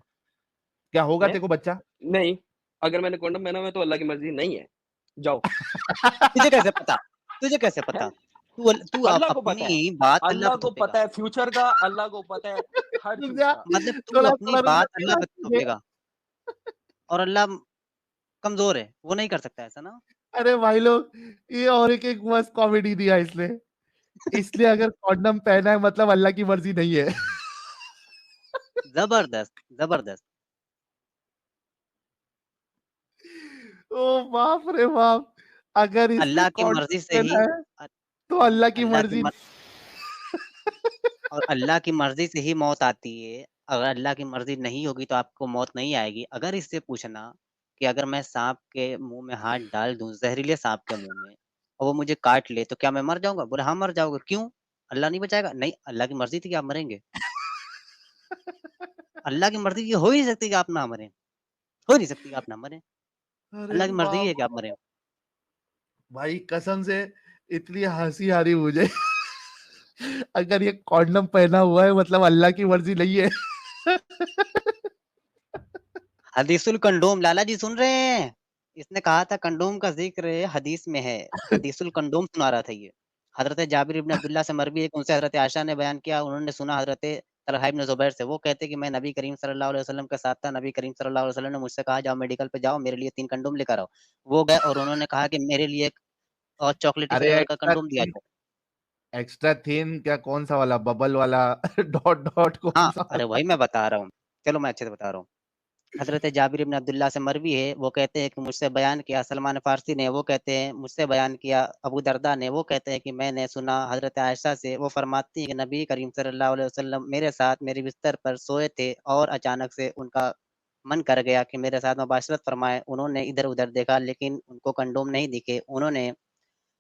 क्या होगा है? तेरे को बच्चा? नहीं, अगर मैंने कंडोम पहना हुआ है तो अल्लाह की मर्जी नहीं है। जाओ। तुझे कैसे पता? तुझे कैसे है? पता? तू अल्लाह को पता है, अपनी बात अल्लाह अल्लाह पे को थोपेगा। पता है फ्यूचर का, अल्लाह को पता है हर रुक चीज जा, का। मतलब तू थोड़ा अपनी थोड़ा रुक जा, बात अल्लाह मेरा पे सुन ले। थोपेगा और अल्लाह कमज़ोर है, वो नहीं कर सकता ऐसा ना? अरे भाई लोग, ये और एक मस्त कॉमेडी दिया इसने। इसलिए अगर कॉन्डम पहना है मतलब अल्लाह की मर्जी नहीं है। ज़बरदस्त, ज़बरदस्त। ओ बाप रे बाप, अगर इसने अल्लाह की कॉन्डम मर्ज़ी से ही पहना है अ, तो अल्लाह की अल्लाह की मर्जी मर और अल्लाह की मर्ज़ी से ही मौत आती है। अगर अल्लाह की मर्ज़ी नहीं होगी तो आपको मौत नहीं आएगी। अगर इससे पूछना कि अगर मैं सांप के मुँह में हाथ डाल दूँ, जहरीले सांप के मुँह में, और वो मुझे काट ले, तो क्या मैं मर जाऊँगा? बोले, हाँ, मर जाओगे। क्यों? अल्लाह नहीं बचाएगा? नहीं, अल्लाह की मर्ज़ी थी कि आप मरेंगे। अल्लाह की मर्ज़ी ये हो ही नहीं सकती कि आप ना मरें, हो ही नहीं सकती कि आप ना मरें। अरे अल्लाह की मर्ज़ी ही है कि बाप! आप मरें। भाई कसम से इतनी हँसी आ रही मुझे। अगर ये कॉन्डम पहना हुआ है मतलब अल्लाह की मर्ज़ी नहीं है। हदीसुल कंडोम लाला जी सुन रहे हैं? इसने कहा था कंडोम का ज़िक्र हदीस में है। हदीसुल कंडोम सुना रहा था ये। हज़रत जाबिर इब्न अब्दुल्लाह से मरवी है कि उनसे हज़रत आयशा ने बयान किया, उन्होंने सुना हज़रत तलहा इब्न ज़ुबैर से, वो कहते कि मैं नबी करीम सल्लल्लाहु अलैहि वसल्लम के साथ था। नबी करीम सल्लल्लाहु अलैहि वसल्लम ने मुझसे कहा, जाओ मेडिकल पे जाओ, मेरे लिए 3 कंडोम लेकर आओ। वो गए और उन्होंने कहा कि मेरे लिए एक और चॉकलेटी अरे फ्लेवर का कंडोम दिया जाए। एक्स्ट्रा थिन क्या कौन-सा वाला बबल वाला डॉट डॉट हाँ, कौन-सा अरे वाला? वही मैं बता रहा हूँ। चलो मैं अच्छे से बता रहा हूँ। हज़रत जाबिर इब्न अब्दुल्लाह से मरवी है, वो कहते हैं कि मुझसे बयान किया सलमान फ़ारसी ने, वो कहते हैं मुझसे बयान किया अबू दरदा ने, वो कहते हैं कि मैंने सुना हज़रत आयशा से, वो फरमाती हैं कि नबी करीम सल्लल्लाहु अलैहि वसल्लम मेरे साथ मेरे बिस्तर पर सोए थे और अचानक से उनका मन कर गया कि मेरे साथ मुबाशरत फ़रमाएँ। उन्होंने इधर-उधर देखा लेकिन उनको कंडोम नहीं दिखे। उन्होंने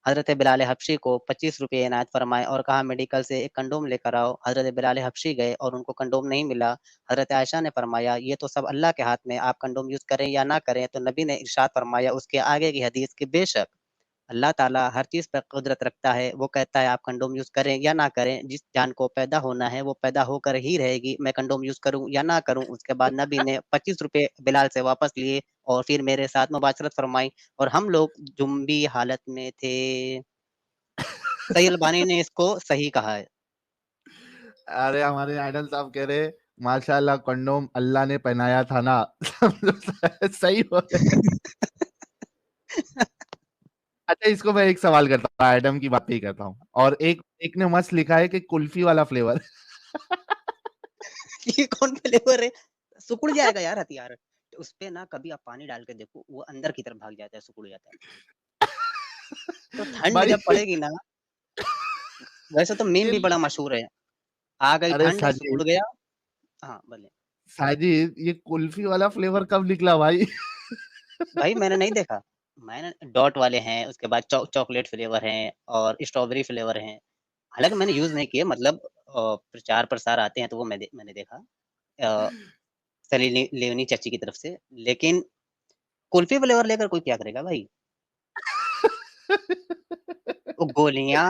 हज़रत बिलाल हबशी को ₹25 इनायत फ़रमाए और कहा मेडिकल से एक कंडोम लेकर आओ। हज़रत बिलाल हबशी गए और उनको कंडोम नहीं मिला। हज़रत आयशा ने फ़रमाया ये तो सब अल्लाह के हाथ में, आप कंडोम यूज़ करें या ना करें। तो नबी ने इरशाद फ़रमाया उसके आगे की हदीस कि बेशक अल्लाह ताला हर चीज़ पे कुदरत रखता है। वो कहता है आप कंडोम यूज़ करें या ना करें, जिस जान को पैदा होना है वो पैदा होकर ही रहेगी। मैं कंडोम यूज़ करूँ या ना करूँ। उसके बाद नबी ने ₹25 बिलाल से वापस लिए और फिर मेरे साथ मुबाशरत फ़रमाई और हम लोग जुम्बी हालत में थे। सही अलबानी ने इसको सही कहा है। अरे हमारे आइडल साहब कह रहे माशाल्लाह कंडोम अल्लाह ने पहनाया था ना। सही बोल रहे हैं। अच्छा इसको मैं एक सवाल करता हूँ, आइटम की बात ही करता हूँ और एक एक ने मस्त लिखा है कि कुल्फी वाला फ्लेवर। ये कौन फ्लेवर है? सिकुड़ जाएगा यार हथियार। उसपे ना कभी आप पानी डाल के देखो, वो अंदर की तरफ भाग जाता है, सिकुड़ जाता है। तो ठंड भाई जब पड़ेगी ना, वैसे तो मीम ये भी बड़ा मशहूर है। आ गई अरे ठंड, साजिद सिकुड़ गया। हाँ, बोलिए। साजिद ये कुल्फी वाला फ्लेवर कब निकला भाई? भाई मैंने नहीं देखा। मैंने डॉट वाले हैं, उसके बाद चॉकलेट फ्लेवर हैं और स्ट्रॉबेरी फ्लेवर हैं। हालाँकि मैंने यूज़ नहीं किए मतलब प्रचार-प्रसार आते हैं तो वो मैंने देखा। अ, सली लेओनी चाची की तरफ से। लेकिन कुल्फ़ी फ्लेवर लेकर कोई क्या करेगा भाई? वो गोलियाँ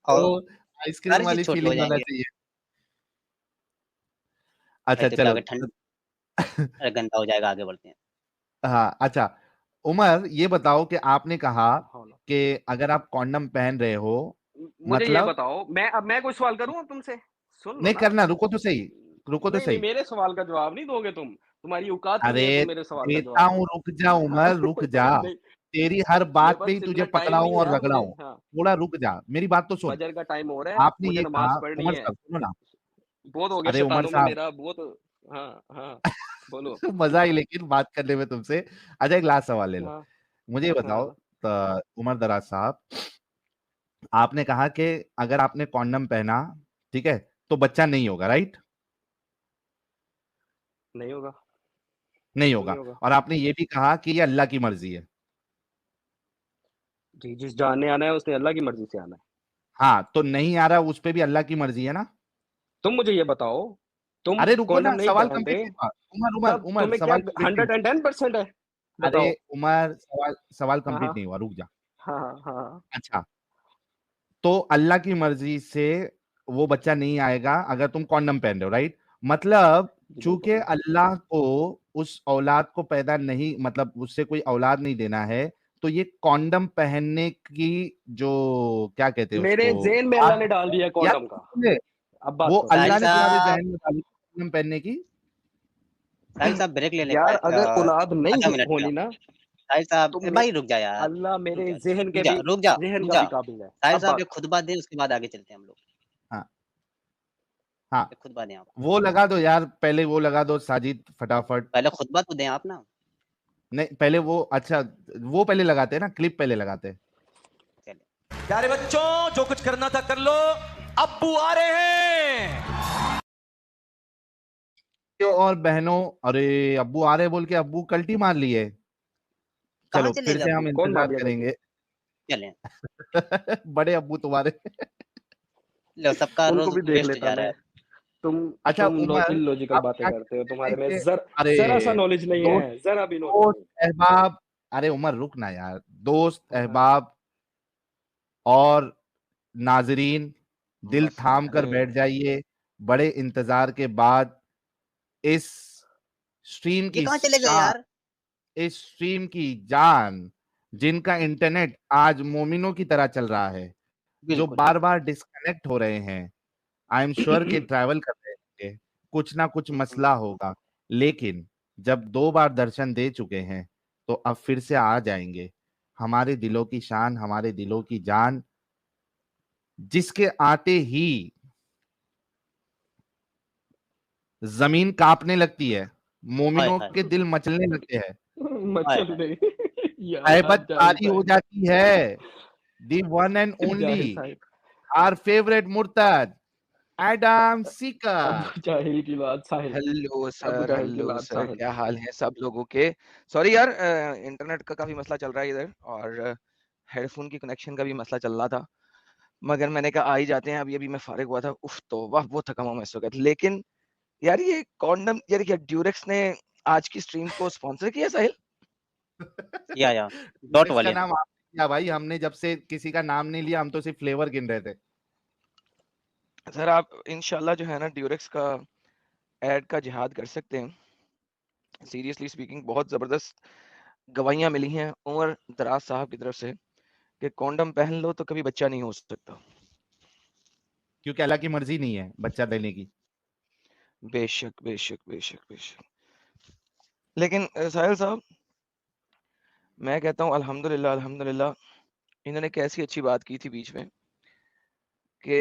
और तो आइसक्रीम सारी चीज़ वाली छोटे हो फीलिंग होना जाएँगे। चाहिए। भाई अच्छा तो क्या चलो। होगा ठंड अरे गंदा हो जाएगा, आगे बढ़ते हैं। हाँ, अच्छा उमर ये बताओ कि आपने कहा हाँ ना। कि अगर आप कॉन्डम पहन रहे हो मुझे ये मतलब बताओ, मैं कोई सवाल करूँ अब तुमसे? सुन लो नहीं ना। करना, रुको तो नहीं, नहीं सही। मेरे सवाल का जवाब नहीं दोगे तुम। तुम्हारी औकात ही नहीं है अरे तुम मेरे सवाल का देता जवाब हूँ, दो। रुक जा हाँ, उमर, रुक जा। नहीं, तेरी हर ये बात पे बस ही तुझे इनका टाइम पकड़ाऊँ नहीं है और यार मुझे। रगड़ाऊँ। हाँ, थोड़ा रुक जा, मेरी बात तो सुन। फजर का टाइम हो रहा है, आपने मुझे ये नमाज़ कहा पढ़नी उमर है। साहब सुनो ना। बहुत हो गया अरे उमर शैतानों में साहब मेरा बहुत। हाँ, हाँ, बोलो। मज़ा आई लेकिन बात करने में तुमसे। अच्छा एक लास्ट सवाल ले लो। हाँ, मुझे ये बताओ हाँ। उमर दराज साहब, आपने कहा कि अगर आपने कॉन्डम पहना, ठीक है, तो बच्चा नहीं होगा, राइट? नहीं होगा, नहीं बिल्कुल नहीं होगा होगा। और आपने ये भी कहा कि ये अल्लाह की मर्ज़ी है। जी, जिस जान ने आना है उसने अल्लाह की मर्ज़ी से आना है। हाँ, तो नहीं आ रहा उस पे भी अल्लाह की मर्ज़ी है ना? तुम मुझे ये बताओ, तुम अरे रुको ना, कॉन्डम नहीं सवाल कंप्लीट पहनते, नहीं हुआ। उमर, उमर, तब उमर तुम्हें क्या सवाल कंप्लीट नहीं हुआ। 110% है? अरे बताओ। उमर सवाल हाँ, कंप्लीट हाँ। नहीं हुआ, रुक जा। हाँ, हाँ, हाँ। अच्छा, तो अल्लाह की मर्ज़ी से वो बच्चा नहीं आएगा अगर तुम कॉन्डम पहन रहे हो, राइट? मतलब जी, चूँकि बिल्कुल। अल्लाह को उस औलाद को पैदा नहीं मतलब उससे कोई औलाद नहीं देना है, तो ये कॉन्डम पहनने की जो क्या कहते हैं मेरे उसको ज़हन में अल्लाह बात ने डाल दिया यार कॉन्डम का। सुन ले, अब बात वो करो। साहिल अल्लाह ने तुम्हारे साहब ज़हन में डाली कॉन्डम पहनने की? ब्रेक ले लें यार क्या? अगर औलाद नहीं आधा मिनट का। होनी ना, साहिल साहब तो भाई रुक जा यार, अल्लाह रुक मेरे जा, ज़हन रुक के जा, भी रुक जा, ज़हन रुक का जा। भी काबिल है। साहिल अब साहब बात एक खुतबा दें उसके बाद आगे चलते हैं हम लोग। हाँ, हाँ, एक खुतबा दें आप। वो लगा दो यार, पहले वो लगा दो साजिद फटाफट। पहले खुतबा तो दें आप ना। नहीं पहले वो अच्छा वो पहले लगाते हैं ना, क्लिप पहले लगाते हैं। चलिए। प्यारे बच्चों जो कुछ करना था कर लो, अब्बू आ रहे हैं। और बहनों, अरे अब्बू आ रहे बोल के अब्बू कल्टी मार लिए। कहाँ चलो चले फिर गए से अब्बू? हम कौन इंतजार मान गया गलती? करेंगे। चलें। बड़े अब्बू तुम्हारे। लो सबका उनको रोज़ भी देख वेस्ट लेता जा रहा मैं। है। अच्छा तुम उमर, इलॉजिकल आप बातें क्या करते हो, कहते तुम्हारे हैं में कि अरे जरा सा नॉलेज नहीं दोस्त है, जरा भी नॉलेज दोस्त नहीं। अहबाब, अरे उमर रुक ना यार, दोस्त हाँ, अहबाब और नाजरीन दिल थाम कर अरे बैठ जाइए। बड़े इंतजार के बाद इस स्ट्रीम ये की कहाँ चले गए शान, यार? इस स्ट्रीम की जान, जिनका इंटरनेट आज मोमिनों की तरह चल रहा है, जो बिल्कुल। बार-बार डिस्कनेक्ट हो रहे हैं। आई एम श्योर कि ट्रैवल कर रहे होंगे, कुछ ना कुछ मसला होगा, लेकिन जब 2 बार दर्शन दे चुके हैं, तो अब फिर से आ जाएँगे। हमारे दिलों की शान, हमारे दिलों की जान, जिसके आते ही ज़मीन काँपने लगती है, हाय मोमिनों हाय! के दिल मचलने लगते हैं, हाय मचल हाय! दे। या हैबत जाहिल तारी हो साहिब, जाती है। द वन एंड जाहिल ओनली, साहिब। आवर फेवरेट मुर्तद, एडम अब सीकर। जाहिल की बात साहिल, अब जाहिल की हेलो बात सर, साहिल। क्या हाल है सब लोगों के? सॉरी यार, इंटरनेट का काफ़ी मसला चल रहा है इधर, और हेडफ़ोन की कनेक्शन का भी मसला चल रहा था। मगर मैंने कहा आ ही जाते हैं, अभी-अभी मैं फ़ारिग हुआ था। उफ़ तौबा! बहुत थका हुआ मैं इस वक़्त। लेकिन यार ये कॉन्डम, यार क्या ड्यूरेक्स ने आज की स्ट्रीम को स्पॉन्सर किया साहिल? या डॉट इसका वॉल्यूम। नाम आपने लिया भाई, हमने जब से किसी का नाम नहीं लिया, हम तो सिर्फ फ्लेवर गिन रहे थे। सर आप इंशाल्लाह जो है ना ड्यूरेक्स का ऐड का जिहाद कर सकते हैं। सीरियसली स्पीकिंग बहुत ज़बरदस्त गवाहियाँ मिली हैं उमर दराज साहब की तरफ से कि कॉन्डम पहन लो तो कभी बच्चा नहीं हो सकता। क्योंकि अल्लाह की मर्जी नहीं है बच्चा देने की। बेशक, बेशक, बेशक, बेशक। लेकिन साहिल साहब, मैं कहता हूँ अल्हम्दुलिल्लाह, अल्हम्दुलिल्लाह, इन्होंने कैसी अच्छी बात की थी बीच में कि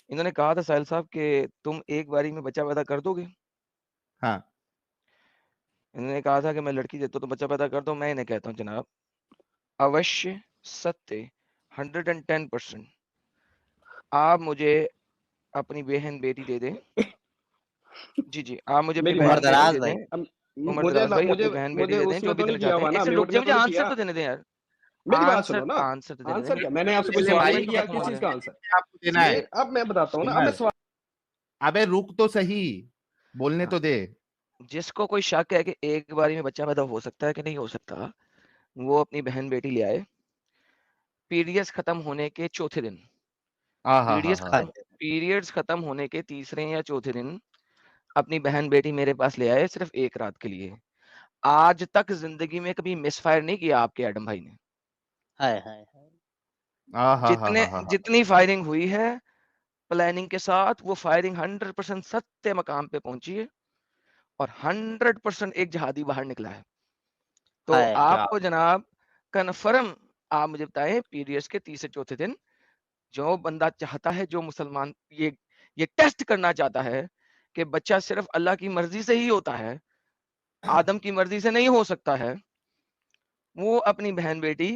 इन्होंने कहा था साहिल साहब कि तुम एक बारी में बच्चा पैदा कर दोगे? हाँ। इन्होंने कहा था कि मैं लड़की देता हूँ तो बच्चा पैदा कर दो। मैं इन्हें कहता हूँ जनाब, अवश्य, सत्य, 110% आप मुझे अपनी बहन-बेटी दे दें। जी, जी, आप मुझे अपनी मेरी उमर बात बहन-बेटी सुनो, दराज दे भाई। दें। अब उमर मुझे दराज ना भाई मुझे अपनी बहन-बेटी मुझे दे दें जो उसमें भी तो देना नहीं किया चाहते हुआ हैं। ना, एक सेकंड रुक म्यूट जाइए, में मुझे तो नहीं आंसर किया। तो देने दें यार। मेरी बात आंसर सुनो ना, आंसर तो देने आंसर दें। क्या? मैंने आपसे कोई चलिए सवाल माइक नहीं तो किया, खत्म किस होने चीज़ दें। का आंसर? आपको देना है। अब मैं बताता हूँ ना, अब मैं उमर, सवाल अबे रुक तो सही, बोलने हाँ, तो दे। जिसको कोई शक है कि एक बारी में बच्चा पैदा हो सकता है कि नहीं हो सकता, वो अपनी बहन-बेटी ले आए। पीरियड्स खत्म होने के चौथे दिन, आहाहाहा! हाय! पीरियड्स खत्म होने के तीसरे या चौथे दिन अपनी बहन-बेटी मेरे पास ले आए सिर्फ़ 1 रात के लिए। आज तक ज़िंदगी में कभी मिसफ़ायर नहीं किया आपके एडम भाई ने। हाय हाय हाय! आहाहाहाहा! जितनी फायरिंग हुई है प्लानिंग के साथ, वो फायरिंग 100% सत्य मकाम पे पहुंची है और 100% एक जिहादी बाहर निकला है। तो हाय हाय! क्या आपको जनाब कन्फर्म आप मुझे बताएं पीरियड्स के तीसरे चौथे दिन जो बंदा चाहता है, जो मुसलमान ये टेस्ट करना चाहता है कि बच्चा सिर्फ अल्लाह की मर्जी से ही होता है, आदम की मर्जी से नहीं हो सकता है, वो अपनी बहन बेटी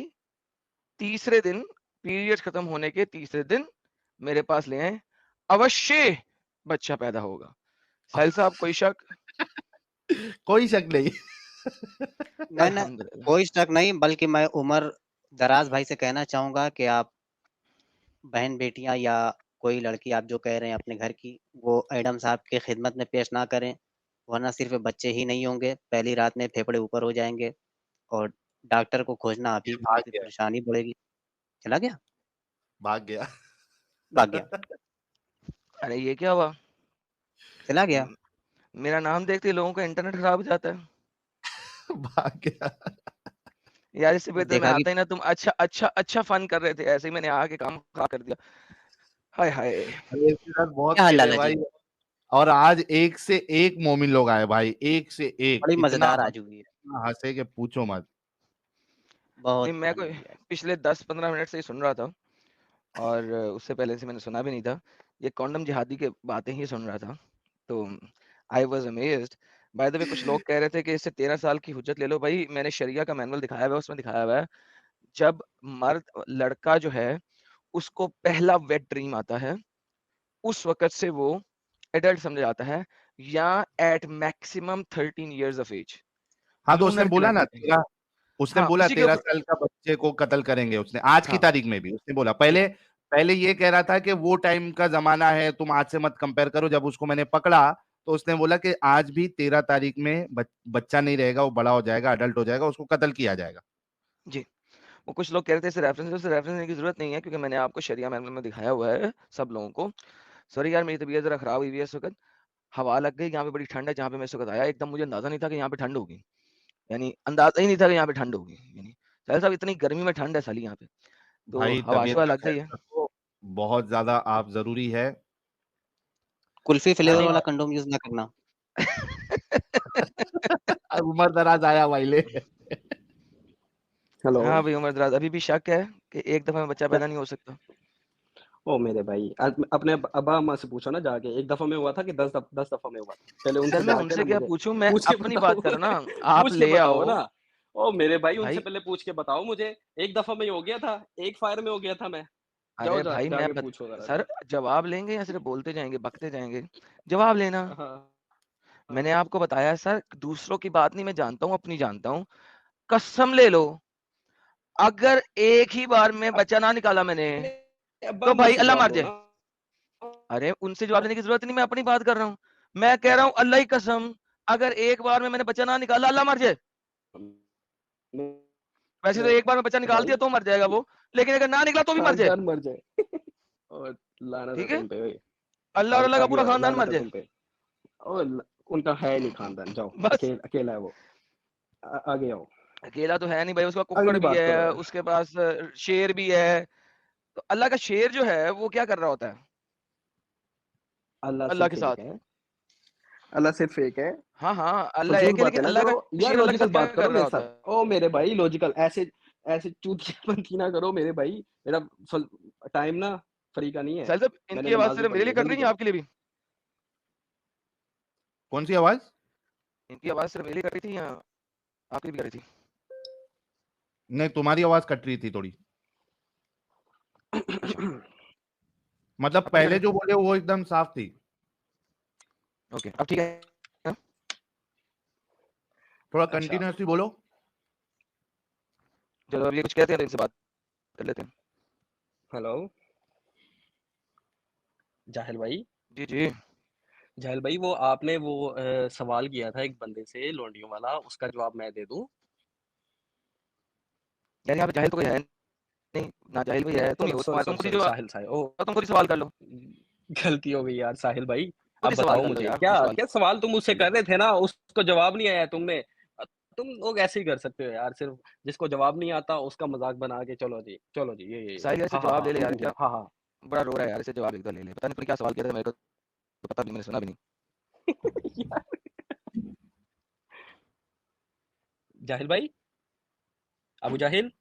तीसरे दिन, पीरियड्स खत्म होने के तीसरे दिन मेरे पास ले आए। अवश्य बच्चा पैदा होगा। साहिल साहब कोई शक? कोई शक नहीं। मैंने अल्हम्दुलिल्लाह। कोई शक नहीं, बल्कि मैं उमर दराज भाई से कहना चाहूँगा कि आप बहन-बेटियाँ या कोई लड़की आप जो कह रहे हैं अपने घर की, वो एडम साहब की खिदमत में पेश ना करें, वरना सिर्फ़ बच्चे ही नहीं होंगे, पहली रात में फेफड़े ऊपर हो जाएँगे और डॉक्टर को खोजना अभी ये भाग थोड़ी-सी गया, परेशानी बढ़ेगी। चला गया? भाग गया। भाग गया। अरे ये क्या हुआ? चला गया? मेरा नाम देखते ही लोगों का इंटरनेट खराब हो जाता है। भाग गया। यार इससे बेहतर मैं देखा कि आता ही ना, तुम अच्छा फन कर रहे थे, ऐसे ही मैंने आके काम खराब कर दिया। हाय हाय। अरे इसके साथ बहुत क्या हाल खेले लाला जी? भाई, और आज एक से एक मोमिन लोग आए भाई, एक से एक। बड़ी इतना मज़ेदार आज हंसे, हुई है। इतना हंसे कि पूछो मत। नहीं बहुत मैं फ़नी कोई हुई है। पिछले 10-15 मिनट से ही सुन रहा था और उससे पहले से मैंने सुना भी नहीं था। ये कॉन्डम जिहादी की बातें ही सुन रहा था। तो I was amazed. By the way कुछ लोग कह रहे थे कि इससे 13 साल की हुज्जत ले लो। भाई मैंने शरिया का मैनुअल दिखाया हुआ है, उसमें दिखाया हुआ है जब मर्द लड़का जो है उसको पहला वेट ड्रीम आता है, उस वक़्त से वो एडल्ट समझा जाता है या at maximum 13 years of age. हाँ तो ब्लू उसने नर्क बोला ना कहलाते हैं। उसने हाँ, बोला उसी के 13 ऊपर साल का बच्चे को कत्ल करेंगे, उसने आज की हाँ, तारीख में भी उसने बोला। जी, पहले पहले ये कह रहा था कि वो टाइम का जमाना है, तुम आज से मत कंपेयर करो। जब उसको मैंने पकड़ा तो उसने बोला कि आज भी 13 तारीख में बच्चा नहीं रहेगा, वो बड़ा हो जाएगा, अडल्ट हो जाएगा, उसको कत्ल किया जाएगा। जी। वो कुछ लोग कह रहे थे इसे रेफरेंस देने की ज़रूरत नहीं है क्योंकि मैंने आपको शरिया मैनुअल में दिखाया हुआ है सब लोगों को। सॉरी यार, मेरी तबीयत ज़रा खराब हुई हुई है इस वक़्त। हवा लग गई, यहाँ पे बड़ी ठंड है जहाँ पे मैं इस वक़्त आया, एकदम मुझे अंदाज़ा नहीं था कि यहाँ पे ठंड होगी। यानी अंदाज़ा ही नहीं था कि यहाँ पे ठंड होगी। यानी साहिल साहब इतनी गर्मी में ठंड है साली यहाँ पे, तो भाई तबीयत हवा-शवा का लग गई है। ख्याल रखो, बहुत ज्यादा आप जरूरी है। कुल्फी फ्लेवर नहीं वाला कंडोम यूज ना करना। उम्र दराज आया भाई ले। हेलो। हाँ भाई, उमर दराज अभी भी शक है कि एक दफ़ा में बच्चा पैदा नहीं हो सकता। ओ मेरे भाई, अपने अब्बा अम्मा से पूछो ना जाके, एक दफा में हुआ था कि 10 दफा में हुआ था? पहले सर उनसे मैं जाकर उनसे क्या मुझे पूछूँ, मैं पूछ के अपनी बताओ। बात कर रहा हूँ ना, आप पूछ के ले बताओ आओ ना। ओ मेरे भाई, उनसे भाई। पहले पूछ के बताओ मुझे। एक दफा में ही हो गया था, एक फायर में हो गया था मैं। जाओ अरे भाई जाके पूछो जरा सर से। जवाब लेंगे या सिर्फ बोलते जाएँगे, बकते जाएँगे? जवाब लेना। हाँ मैंने हाँ। आपको बताया सर, दूसरों की बात नहीं मैं जानता हूँ, अपनी जानता हूँ। कसम ले लो, अगर एक ही बार में बच्चा ना निकाला मैंने, अपने अब्बा तो अम्मा भाई से अल्लाह जवाब मार दो जाए। ना। अरे उनसे जवाब देने की ज़रूरत नहीं, मैं अपनी बात कर रहा हूँ। मैं कह रहा हूँ अल्लाह की कसम, अगर एक बार में मैंने बच्चा ना निकाला, अल्लाह मार जाए। वैसे तो एक बार में बच्चा निकाल दिया भाई तो मर जाएगा वो, लेकिन अगर ना निकला तो भी मर जाए। खानदान मर जाए। और लानत है ठीक है? तुम पे ओए। अल्लाह और अल्लाह का आगे पूरा आओ, खानदान लानत मर है जाए। तुम पे। और उनका है नहीं खानदान, जाओ बस अकेला है वो। आगे आओ। अकेला तो है नहीं भाई, उसका कुक्कड़ अगली भी बात करो है, यार। उसके पास शेर भी है। तो अल्लाह का शेर जो है वो क्या कर रहा होता है अल्लाह अल्लाह के सिर्फ साथ? एक है। अल्लाह सिर्फ एक है। हाँ, हाँ, अल्लाह फजूल एक है, बातें लेकिन ना अल्लाह करो का यार, शेर अल्लाह के लॉजिकल साथ क्या बात करो कर रहा मेरे होता साथ। है? ओ मेरे भाई लॉजिकल, ऐसे ऐसे चूतियापंती ना करो मेरे भाई। मेरा टाइम ना फ्री का नहीं है। साहिल साहब, मैंने इनकी आवाज़ नमाज भी सिर्फ मेरे पढ़नी लिए है, कट जल्दी रही है, करो। आपके लिए भी? कौन सी आवाज? इनकी आवाज़ सिर्फ मेरे लिए कट रही थी या आपकी भी कट रही थी? नहीं, तुम्हारी आवाज कट रही थी थोड़ी। अच्छा, मतलब अब नहीं कट पहले रही? जो बोले वो एकदम साफ थी। ओके, अब ठीक है ना? थोड़ा अच्छा, कंटिन्यूअसली बोलो। चलो अब ये कुछ कहते हैं तो इनसे बात कर लेते हैं। हेलो जाहिल भाई। जी, जी। जाहिल भाई, वो आपने वो सवाल किया था एक बंदे से लौंडियों वाला, उसका जवाब मैं दे दूं? यार यहाँ पे जाहिल तो कोई है नहीं, ना जाहिल भी है, तुम ही सॉरी हो, सॉरी तुम सॉरी खुद ही सॉरी, जवाब साहिल साहिल ओ। तुम खुद ही सवाल कर लो, गलती हो गई यार साहिल भाई। खुद अब ही सवाल बताओ कर लो मुझे, यार, खुद क्या ही सवाल क्या सवाल तुम मुझसे कर लो। कर रहे थे ना, उसको जवाब नहीं आया तुमने। तुम लोग ऐसे ही कर सकते हो यार, सिर्फ जिसको जवाब नहीं आता उसका मजाक बना के, चलो जी चलो जी, ये साहिल यार, इसे हाँ हाँ जवाब हाँ ले ले यार, क्या हाँ हाँ। बड़ा रो रहा है यार, इसे जवाब एक बार ले ले। पता नहीं तूने क्या सवाल किया था, मेरे को तो पता भी नहीं, मैंने सुना भी नहीं। यार, जाहिल भाई, अबू जाहिल,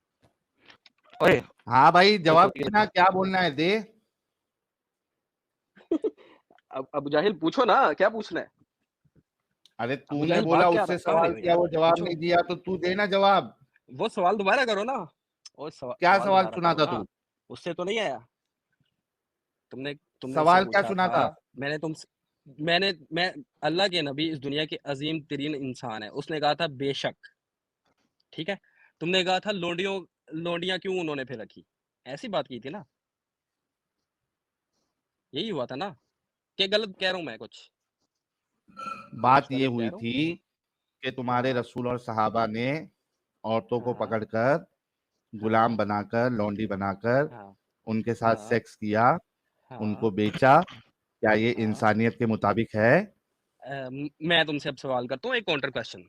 ओए, हाँ भाई, ये जवाब छोटी है देना, बच्ची। क्या बोलना है दे। अब अबू जाहिल पूछो ना, क्या पूछना है? अरे अबू तूने जाहिल बोला, भाग क्या उससे कहाँ रहे सवाल हो किया, यार? वो जवाब पूछो, नहीं दिया, तो तू देना जवाब। वो सवाल दोबारा करो ना। और क्या सवाल सवाल दोबारा सुना करो था ना। तू? उससे तो नहीं आया। तुमने तुमने उससे सवाल क्या पूछा सुना था। था? मैंने तुम मैं अल्लाह के नबी इस दुनिया के अजीम तरीन इंसान है, उसने कहा था बेशक। ठीक है। तुमने कहा था लोंडियां क्यों उन्होंने फिर रखी? ऐसी बात की थी ना। यही हुआ था ना? क्या गलत कह रहा हूं मैं कुछ? बात ये गलत कह हुई रहा हूँ? थी कि तुम्हारे हाँ रसूल और सहाबा ने औरतों को हाँ पकड़कर गुलाम हाँ बनाकर, लौंडी बनाकर हाँ उनके साथ हाँ सेक्स किया, हाँ उनको बेचा। क्या ये हाँ। इंसानियत के मुताबिक है? मैं तुमसे अब सवाल करता हूँ, एक काउंटर क्वेश्चन।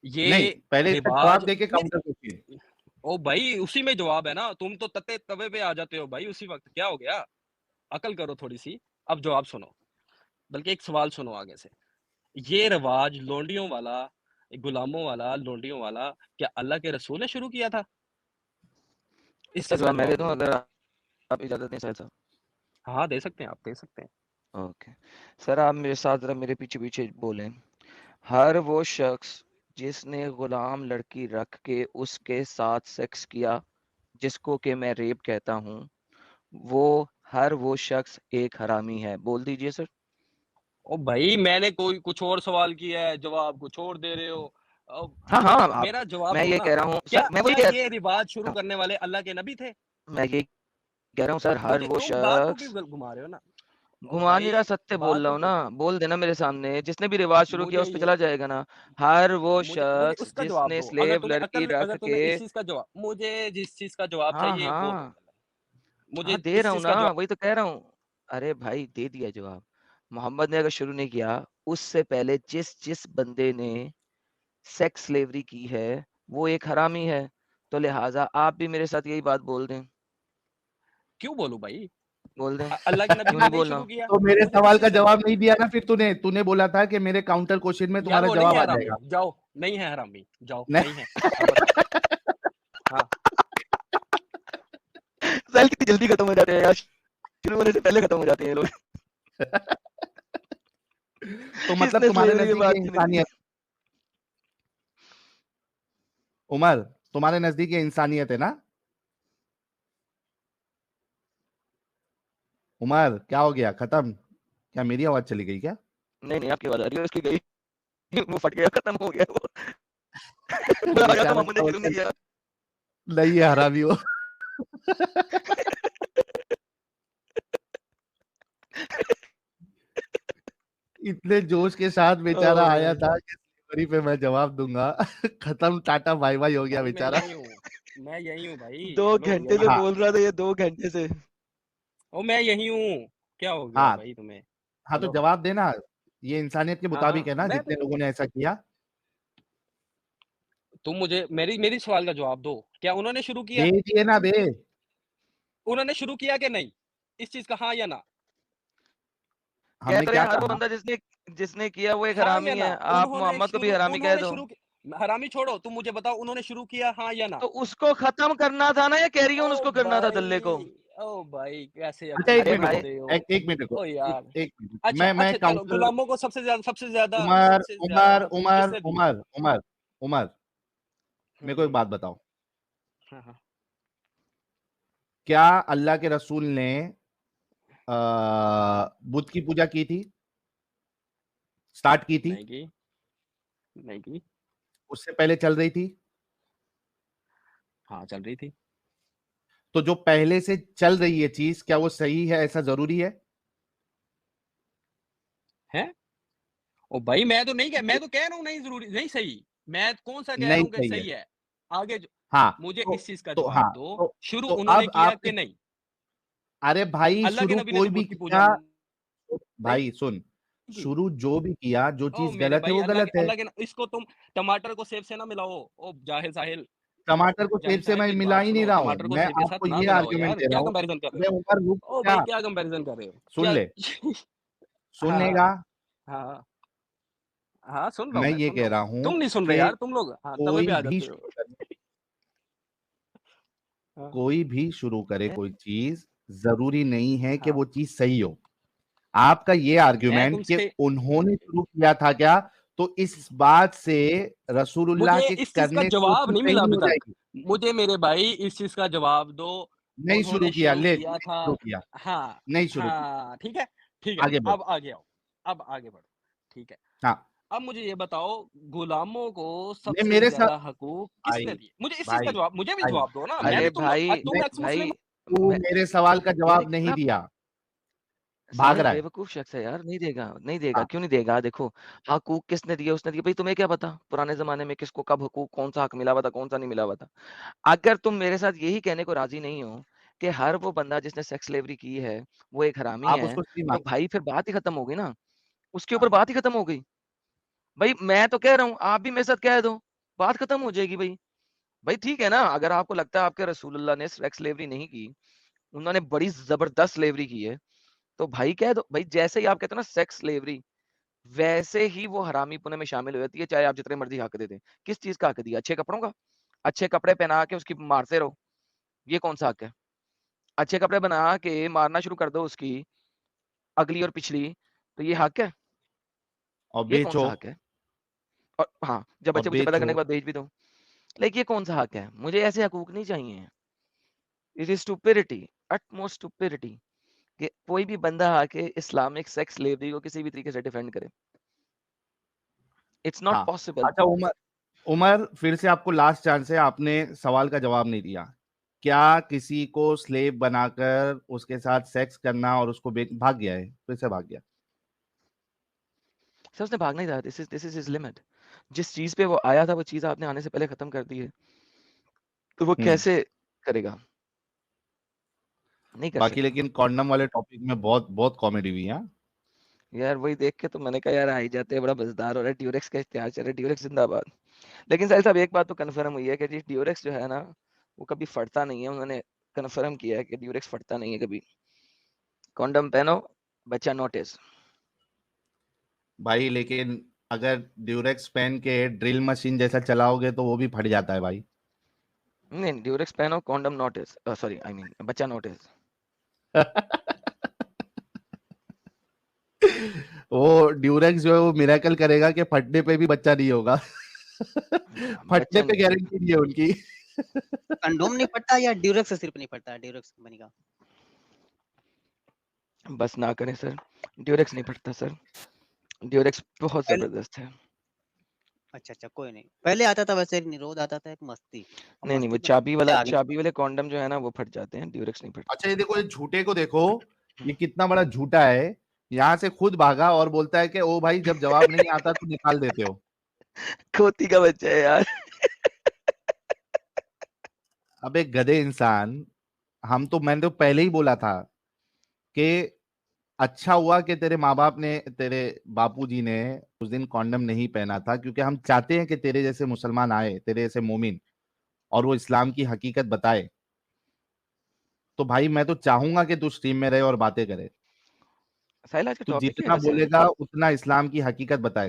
ये नहीं, पहले इसका जवाब रिवाज देके नहीं। काउंटर पूछिए। ओ भाई, उसी में जवाब है ना, तुम तो तते तवे पे आ जाते हो भाई उसी वक्त, क्या हो गया? अकल करो थोड़ी सी। अब जवाब सुनो, बल्कि एक सवाल सुनो आगे से। ये रिवाज लोंडियों वाला, गुलामों वाला, लोंडियों वाला, क्या अल्लाह के रसूल ने शुरू किया था? इस इसका चीज का जवाब मैं दे जवाब दूं दो। अगर आप इजाज़त दें साहिल साहब? हाँ दे सकते हैं, आप दे सकते हैं। ओके। सर आप मेरे साथ ज़रा मेरे पीछे-पीछे बोलें। हर वो शख्स जिसने गुलाम लड़की रख के उसके साथ सेक्स किया, जिसको कि मैं रेप कहता हूँ, हर वो शख्स एक हरामी है। बोल दीजिए सर। ओ भाई, मैंने कोई कुछ और सवाल किया है, जवाब कुछ और दे रहे हो। हाँ हाँ आप, मेरा जवाब मैं दो ये ना, कह रहा हूँ क्या सर, मैं वही क्या कह ये रिवाज शुरू हाँ, करने वाले अल्लाह के नबी थे? मैं ये कह रहा हूँ सर, हर मुझे वो तुम बात को शख्स क्यों घुमा रहे हो ना? घुमा नहीं रहा, भाई सत्य बोल बात रहा को हूँ क्यों? ना, बोल देना मेरे सामने, जिसने भी रिवाज शुरू किया मुझे उस पे ये चला जाएगा ना। हर वो मुझे शख्स उसका जवाब जिसने दो। स्लेव लड़की रख अगर के, तुम्हें इस चीज का जवाब, मुझे जिस चीज का जवाब हाँ चाहिए वो दो हाँ पहले। मुझे हाँ दे इस रहा हूँ चीज का ना, जवाब। वही तो कह रहा हूँ। अरे भाई दे दिया जवाब। मोहम्मद ने अगर शुरू नहीं किया, उससे पहले जिस जिस बंदे ने सेक्स स्लेवरी की है वो एक हरामी है, तो लिहाजा आप भी मेरे साथ यही बात बोल दें, क्यों बोलूं भाई? बोल दें, अल्लाह के नबी क्यों ने नहीं नहीं बोलना? शुरू किया, तो मेरे मुझे सवाल किस का चीज का जवाब जवाब? नहीं दिया ना फिर तूने तूने बोला था कि मेरे काउंटर क्वेश्चन में यार तुम्हारा वो नहीं जवाब है आ हरामी, जाएगा। जाओ। नहीं है हरामी, जाओ, नहीं। नहीं है। अब बताओ। हाँ साल कितनी जल्दी खत्म हो जाते हैं यार, शुरू होने से पहले खत्म हो जाते हैं ये लोग। तो मतलब इसने तुम्हारे स्लेवरी की नजदीक ये बात क्यों नहीं की? इंसानियत, उमर, तुम्हारे नजदीक ये इंसानियत है ना? उमर क्या हो गया, खत्म? क्या मेरी आवाज चली गई क्या? नहीं नहीं आपकी आवाज आ रही है, उसकी गई। वो फट गया, खत्म हो गया वो। बोला आया था, बेचारा मोहम्मद ने शुरू नहीं किया। नहीं है हरामी वो। इतने जोश के साथ बेचारा ओह आया भाई था कि डिलीवरी पे मैं जवाब दूंगा। खत्म, टाटा बाय बाय हो गया भाई, मैं बेचारा। यही हूँ, मैं यही हूँ भाई, 2 चलो घंटे यही से हूँ। हाँ बोल रहा था ये, 2 घंटे से। ओ मैं यही हूँ, क्या हो गया हाँ भाई तुम्हें? हाँ, तो चलो। जवाब देना। ये इंसानियत के हाँ मुताबिक हाँ है ना, मैं जितने लोगों ने ऐसा किया। तुम मुझे मेरी मेरी सवाल का जवाब दो। क्या उन्होंने शुरू किया? दे दिए ना, दे। उन्होंने शुरू किया कि नहीं इस चीज का, हाँ या ना? कह हमने तो रहे क्या हैं हर वो कहा? बंदा जिसने जिसने किया वो एक हाँ या हरामी ना? है, आप मोहम्मद को भी हरामी कह उन्होंने दो। शुरू हरामी छोड़ो, तुम मुझे बताओ उन्होंने शुरू किया हाँ या ना? तो उसको खत्म करना था ना, या कैरी ऑन ओ उसको करना था दल्ले को? भाई, ओ भाई कैसे अच्छा एक अकील अरे मिनट रुको, भाई रखते हो? एक मिनट रुको, ओ एक यार। एक मिनट, अच्छा मैं अच्छा चलो, काउंटर। गुलामों को उमर सबसे ज्यादा उमर हकूक उमर किसने दिए? उमर उमर उमर, मेरे को एक हम्म। बात बताओ। हाँ हाँ। क्या अल्लाह के रसूल ने बुद्ध की पूजा की थी, स्टार्ट की थी? नहीं की, नहीं की। उससे पहले चल रही थी? हाँ चल रही थी। तो जो पहले से चल रही है चीज, क्या वो सही है, ऐसा जरूरी है? है? ओ भाई मैं तो कह रहा हूँ नहीं जरूरी, नहीं सही। मैं कौन सा कह रहा नहीं हूँ कि सही है। सही है? आगे हाँ। मुझे तो इस चीज का तो जवाब हाँ, दो। तो शुरू तो उन्होंने अब किया आपने, कि नहीं? अरे भाई अल्लाह के शुरू नबी ने कोई तो भी बुद्ध की पूजा किया, नहीं भाई सुन, की। शुरू जो भी किया, जो ओ चीज मेरे गलत है भाई, वो गलत है। इसको तुम टमाटर को सेब से ना मिलाओ। ओ जाहिल साहिल, टमाटर को सेब जाहिल से साहिल मैं मेरी मिला बात ही नहीं सुनो, रहा हूं, टमाटर को मैं सेब के आपको साथ ना ये मिलाओ आर्ग्यूमेंट यार, दे रहा क्या हूँ। कंपैरिजन कर रहे अबे उमर रुक हो? ओ जा, भाई क्या कंपैरिजन कर रहे हो? सुन क्या? ले, सुन हाँ लेगा। हाँ हाँ हाँ, सुन रहा हूँ, मैं मैं ये सुन कह रहा हूँ। रहा हूं तुम नहीं सुन रहे कि यार, तुम लोग हाँ तवे पे कोई आ भी जाते हो। शुरू करे, हाँ कोई भी शुरू करे है? कोई चीज, जरूरी नहीं है कि हाँ। वो चीज सही हो। आपका ये मैं आर्ग्यूमेंट कि तुमसे उन्होंने शुरू किया था क्या, तो इस बात से रसूलुल्लाह मुझे के इस चीज का करने से वो जवाब चीज नहीं सही मिला नहीं अभी हो तक। जाएगी? मुझे मेरे भाई इस चीज का जवाब दो। नहीं शुरू उन्होंने किया, शुरू ले किया नहीं था। शुरू किया, हाँ नहीं शुरू किया। हाँ ठीक है, ठीक है। आगे बढ़ो। अब आगे आओ, अब आगे बढ़ो। ठीक है। हाँ, अब मुझे ये बताओ, गुलामों को नहीं सबसे मेरे साथ, ज्यादा हकूक भाई किसने दिए? मुझे इस चीज का भाई जवाब, मुझे भी भाई जवाब दो ना। मैं भाई, भी अरे तुम मैं, एक्स मुस्लिम भाई तू मैं मेरे सवाल का ये जवाब नहीं ना दिया, भाग साहिल रहा है। बेवकूफ शख्स है यार, नहीं देगा, नहीं देगा, हाँ, क्यों नहीं देगा? देखो, हकूक किसने दिए, उसने दिए। भाई तुम्हें क्या पता पुराने जमाने में किसको कब हकूक, कौन सा हक मिला हुआ था, कौन सा नहीं मिला हुआ था? अगर तुम मेरे साथ यही कहने को राजी नहीं हो कि हर वो बंदा जिसने सेक्स स्लेवरी की है वो एक हरामी आप है, उसको सही तो मान, भाई फिर बात ही खत्म हो गई ना, उसके ऊपर हाँ, बात ही खत्म हो गई। भाई मैं तो कह रहा हूँ, आप भी मेरे साथ कह दो, बात खत्म हो जाएगी भाई। भाई ठीक है ना, अगर आपको लगता है आपके रसूलुल्लाह ने सेक्स स्लेवरी नहीं की, उन्होंने बड़ी जबरदस्त स्लेवरी की है, तो भाई कह दो भाई। जैसे ही आप कहते हो ना सेक्स स्लेवरी, वैसे ही वो हरामीपने में शामिल हो जाती है, चाहे आप जितने मर्जी हक दे दें। किस चीज का हक दिया? अच्छे कपड़ों का? अच्छे कपड़े पहना के उसकी मारते रहो, ये कौन सा हक है? अच्छे कपड़े बना के मारना शुरू कर दो उसकी अगली और पिछली, तो ये हक है? और ये कौन बेचो, सा हक है? और हाँ, जब और बच्चे बच्चे पैदा करने बेचो। के बाद बेच भी दो, लाइक ये कौन सा हक है? मुझे ऐसे हकूक नहीं चाहिए। It is stupidity, utmost stupidity, कि कोई भी बंदा आके इस्लामिक सेक्स स्लेवरी को किसी भी तरीके से डिफेंड करे। इट्स नॉट हाँ, पॉसिबल। अच्छा उमर, उमर, फिर से आपको लास्ट चांस है, आपने सवाल का जवाब नहीं दिया। क्या किसी को स्लेव बनाकर उसके साथ सेक्स करना और उसको भाग गया है, फिर से भाग गया? सर उसने भागना ही था, दिस इज हिज लिमिट। जिस चीज पे वो आया था वो चीज आपने आने से पहले खत्म कर दी है, तो वो कैसे करेगा? नहीं कर बाकी सकता। लेकिन कॉन्डम वाले टॉपिक में बहुत बहुत कॉमेडी हुई है। यार वही देख के तो मैंने कहा यार आ ही जाते हैं, बड़ा मजेदार हो रहा है, ड्यूरेक्स का इश्तेहार चल रहा है, ड्यूरेक्स जिंदाबाद। लेकिन साहिल साहब एक बात तो कंफर्म हुई है कि जी ड्यूरेक्स जो है ना वो कभी फटता नहीं है, उन्होंने कंफर्म किया है कि ड्यूरेक्स फटता नहीं है कभी। कॉन्डम पहनो, बच्चा नोटिस। भाई लेकिन अगर ड्यूरेक्स पेन के ड्रिल मशीन जैसा चलाओगे तो वो भी फट जाता है भाई। नहीं, ड्यूरेक्स पहनो, condom notice, sorry I mean बच्चा नोटिस। वो ड्यूरेक्स जो है वो मिरेकल करेगा कि फटने पे भी बच्चा नहीं होगा। फटने पे गारंटी नहीं है उनकी। कंडोम नहीं फटता या ड्यूरेक्स सिर्फ नहीं फटता? ड्यूरेक्स कंपनी का बस ना करें सर, ड्यूरेक्स नहीं फटता सर, ड्यूरेक्स बहुत जबरदस्त है। अच्छा, कोई नहीं। पहले आता था वैसे एक निरोध आता था, एक मस्ती। नहीं वो चाबी वाले कॉन्डम जो है ना वो फट जाते हैं, ड्यूरेक्स नहीं फटता। अच्छा ये देखो, ये झूठे को देखो, ये कितना बड़ा झूठा है। यहाँ से खुद भागा और बोलता है कि ओ भाई जब जवाब नहीं आता तो निकाल देते हो। खोती का बच्चा है यार। अबे गधे इंसान, मैंने तो पहले ही बोला था कि अच्छा हुआ कि तेरे माँ बाप ने, तेरे बापूजी ने उस दिन कॉन्डम नहीं पहना था, क्योंकि हम चाहते हैं कि तेरे जैसे मुसलमान आए, तेरे जैसे मोमिन, और वो इस्लाम की हकीकत बताए। तो भाई मैं तो चाहूंगा कि तू स्ट्रीम में रहे और बातें करे। साहिल आज का तू टॉपिक क्या जितना है वैसे? बोलेगा उतना इस्लाम की हकीकत बताएगा।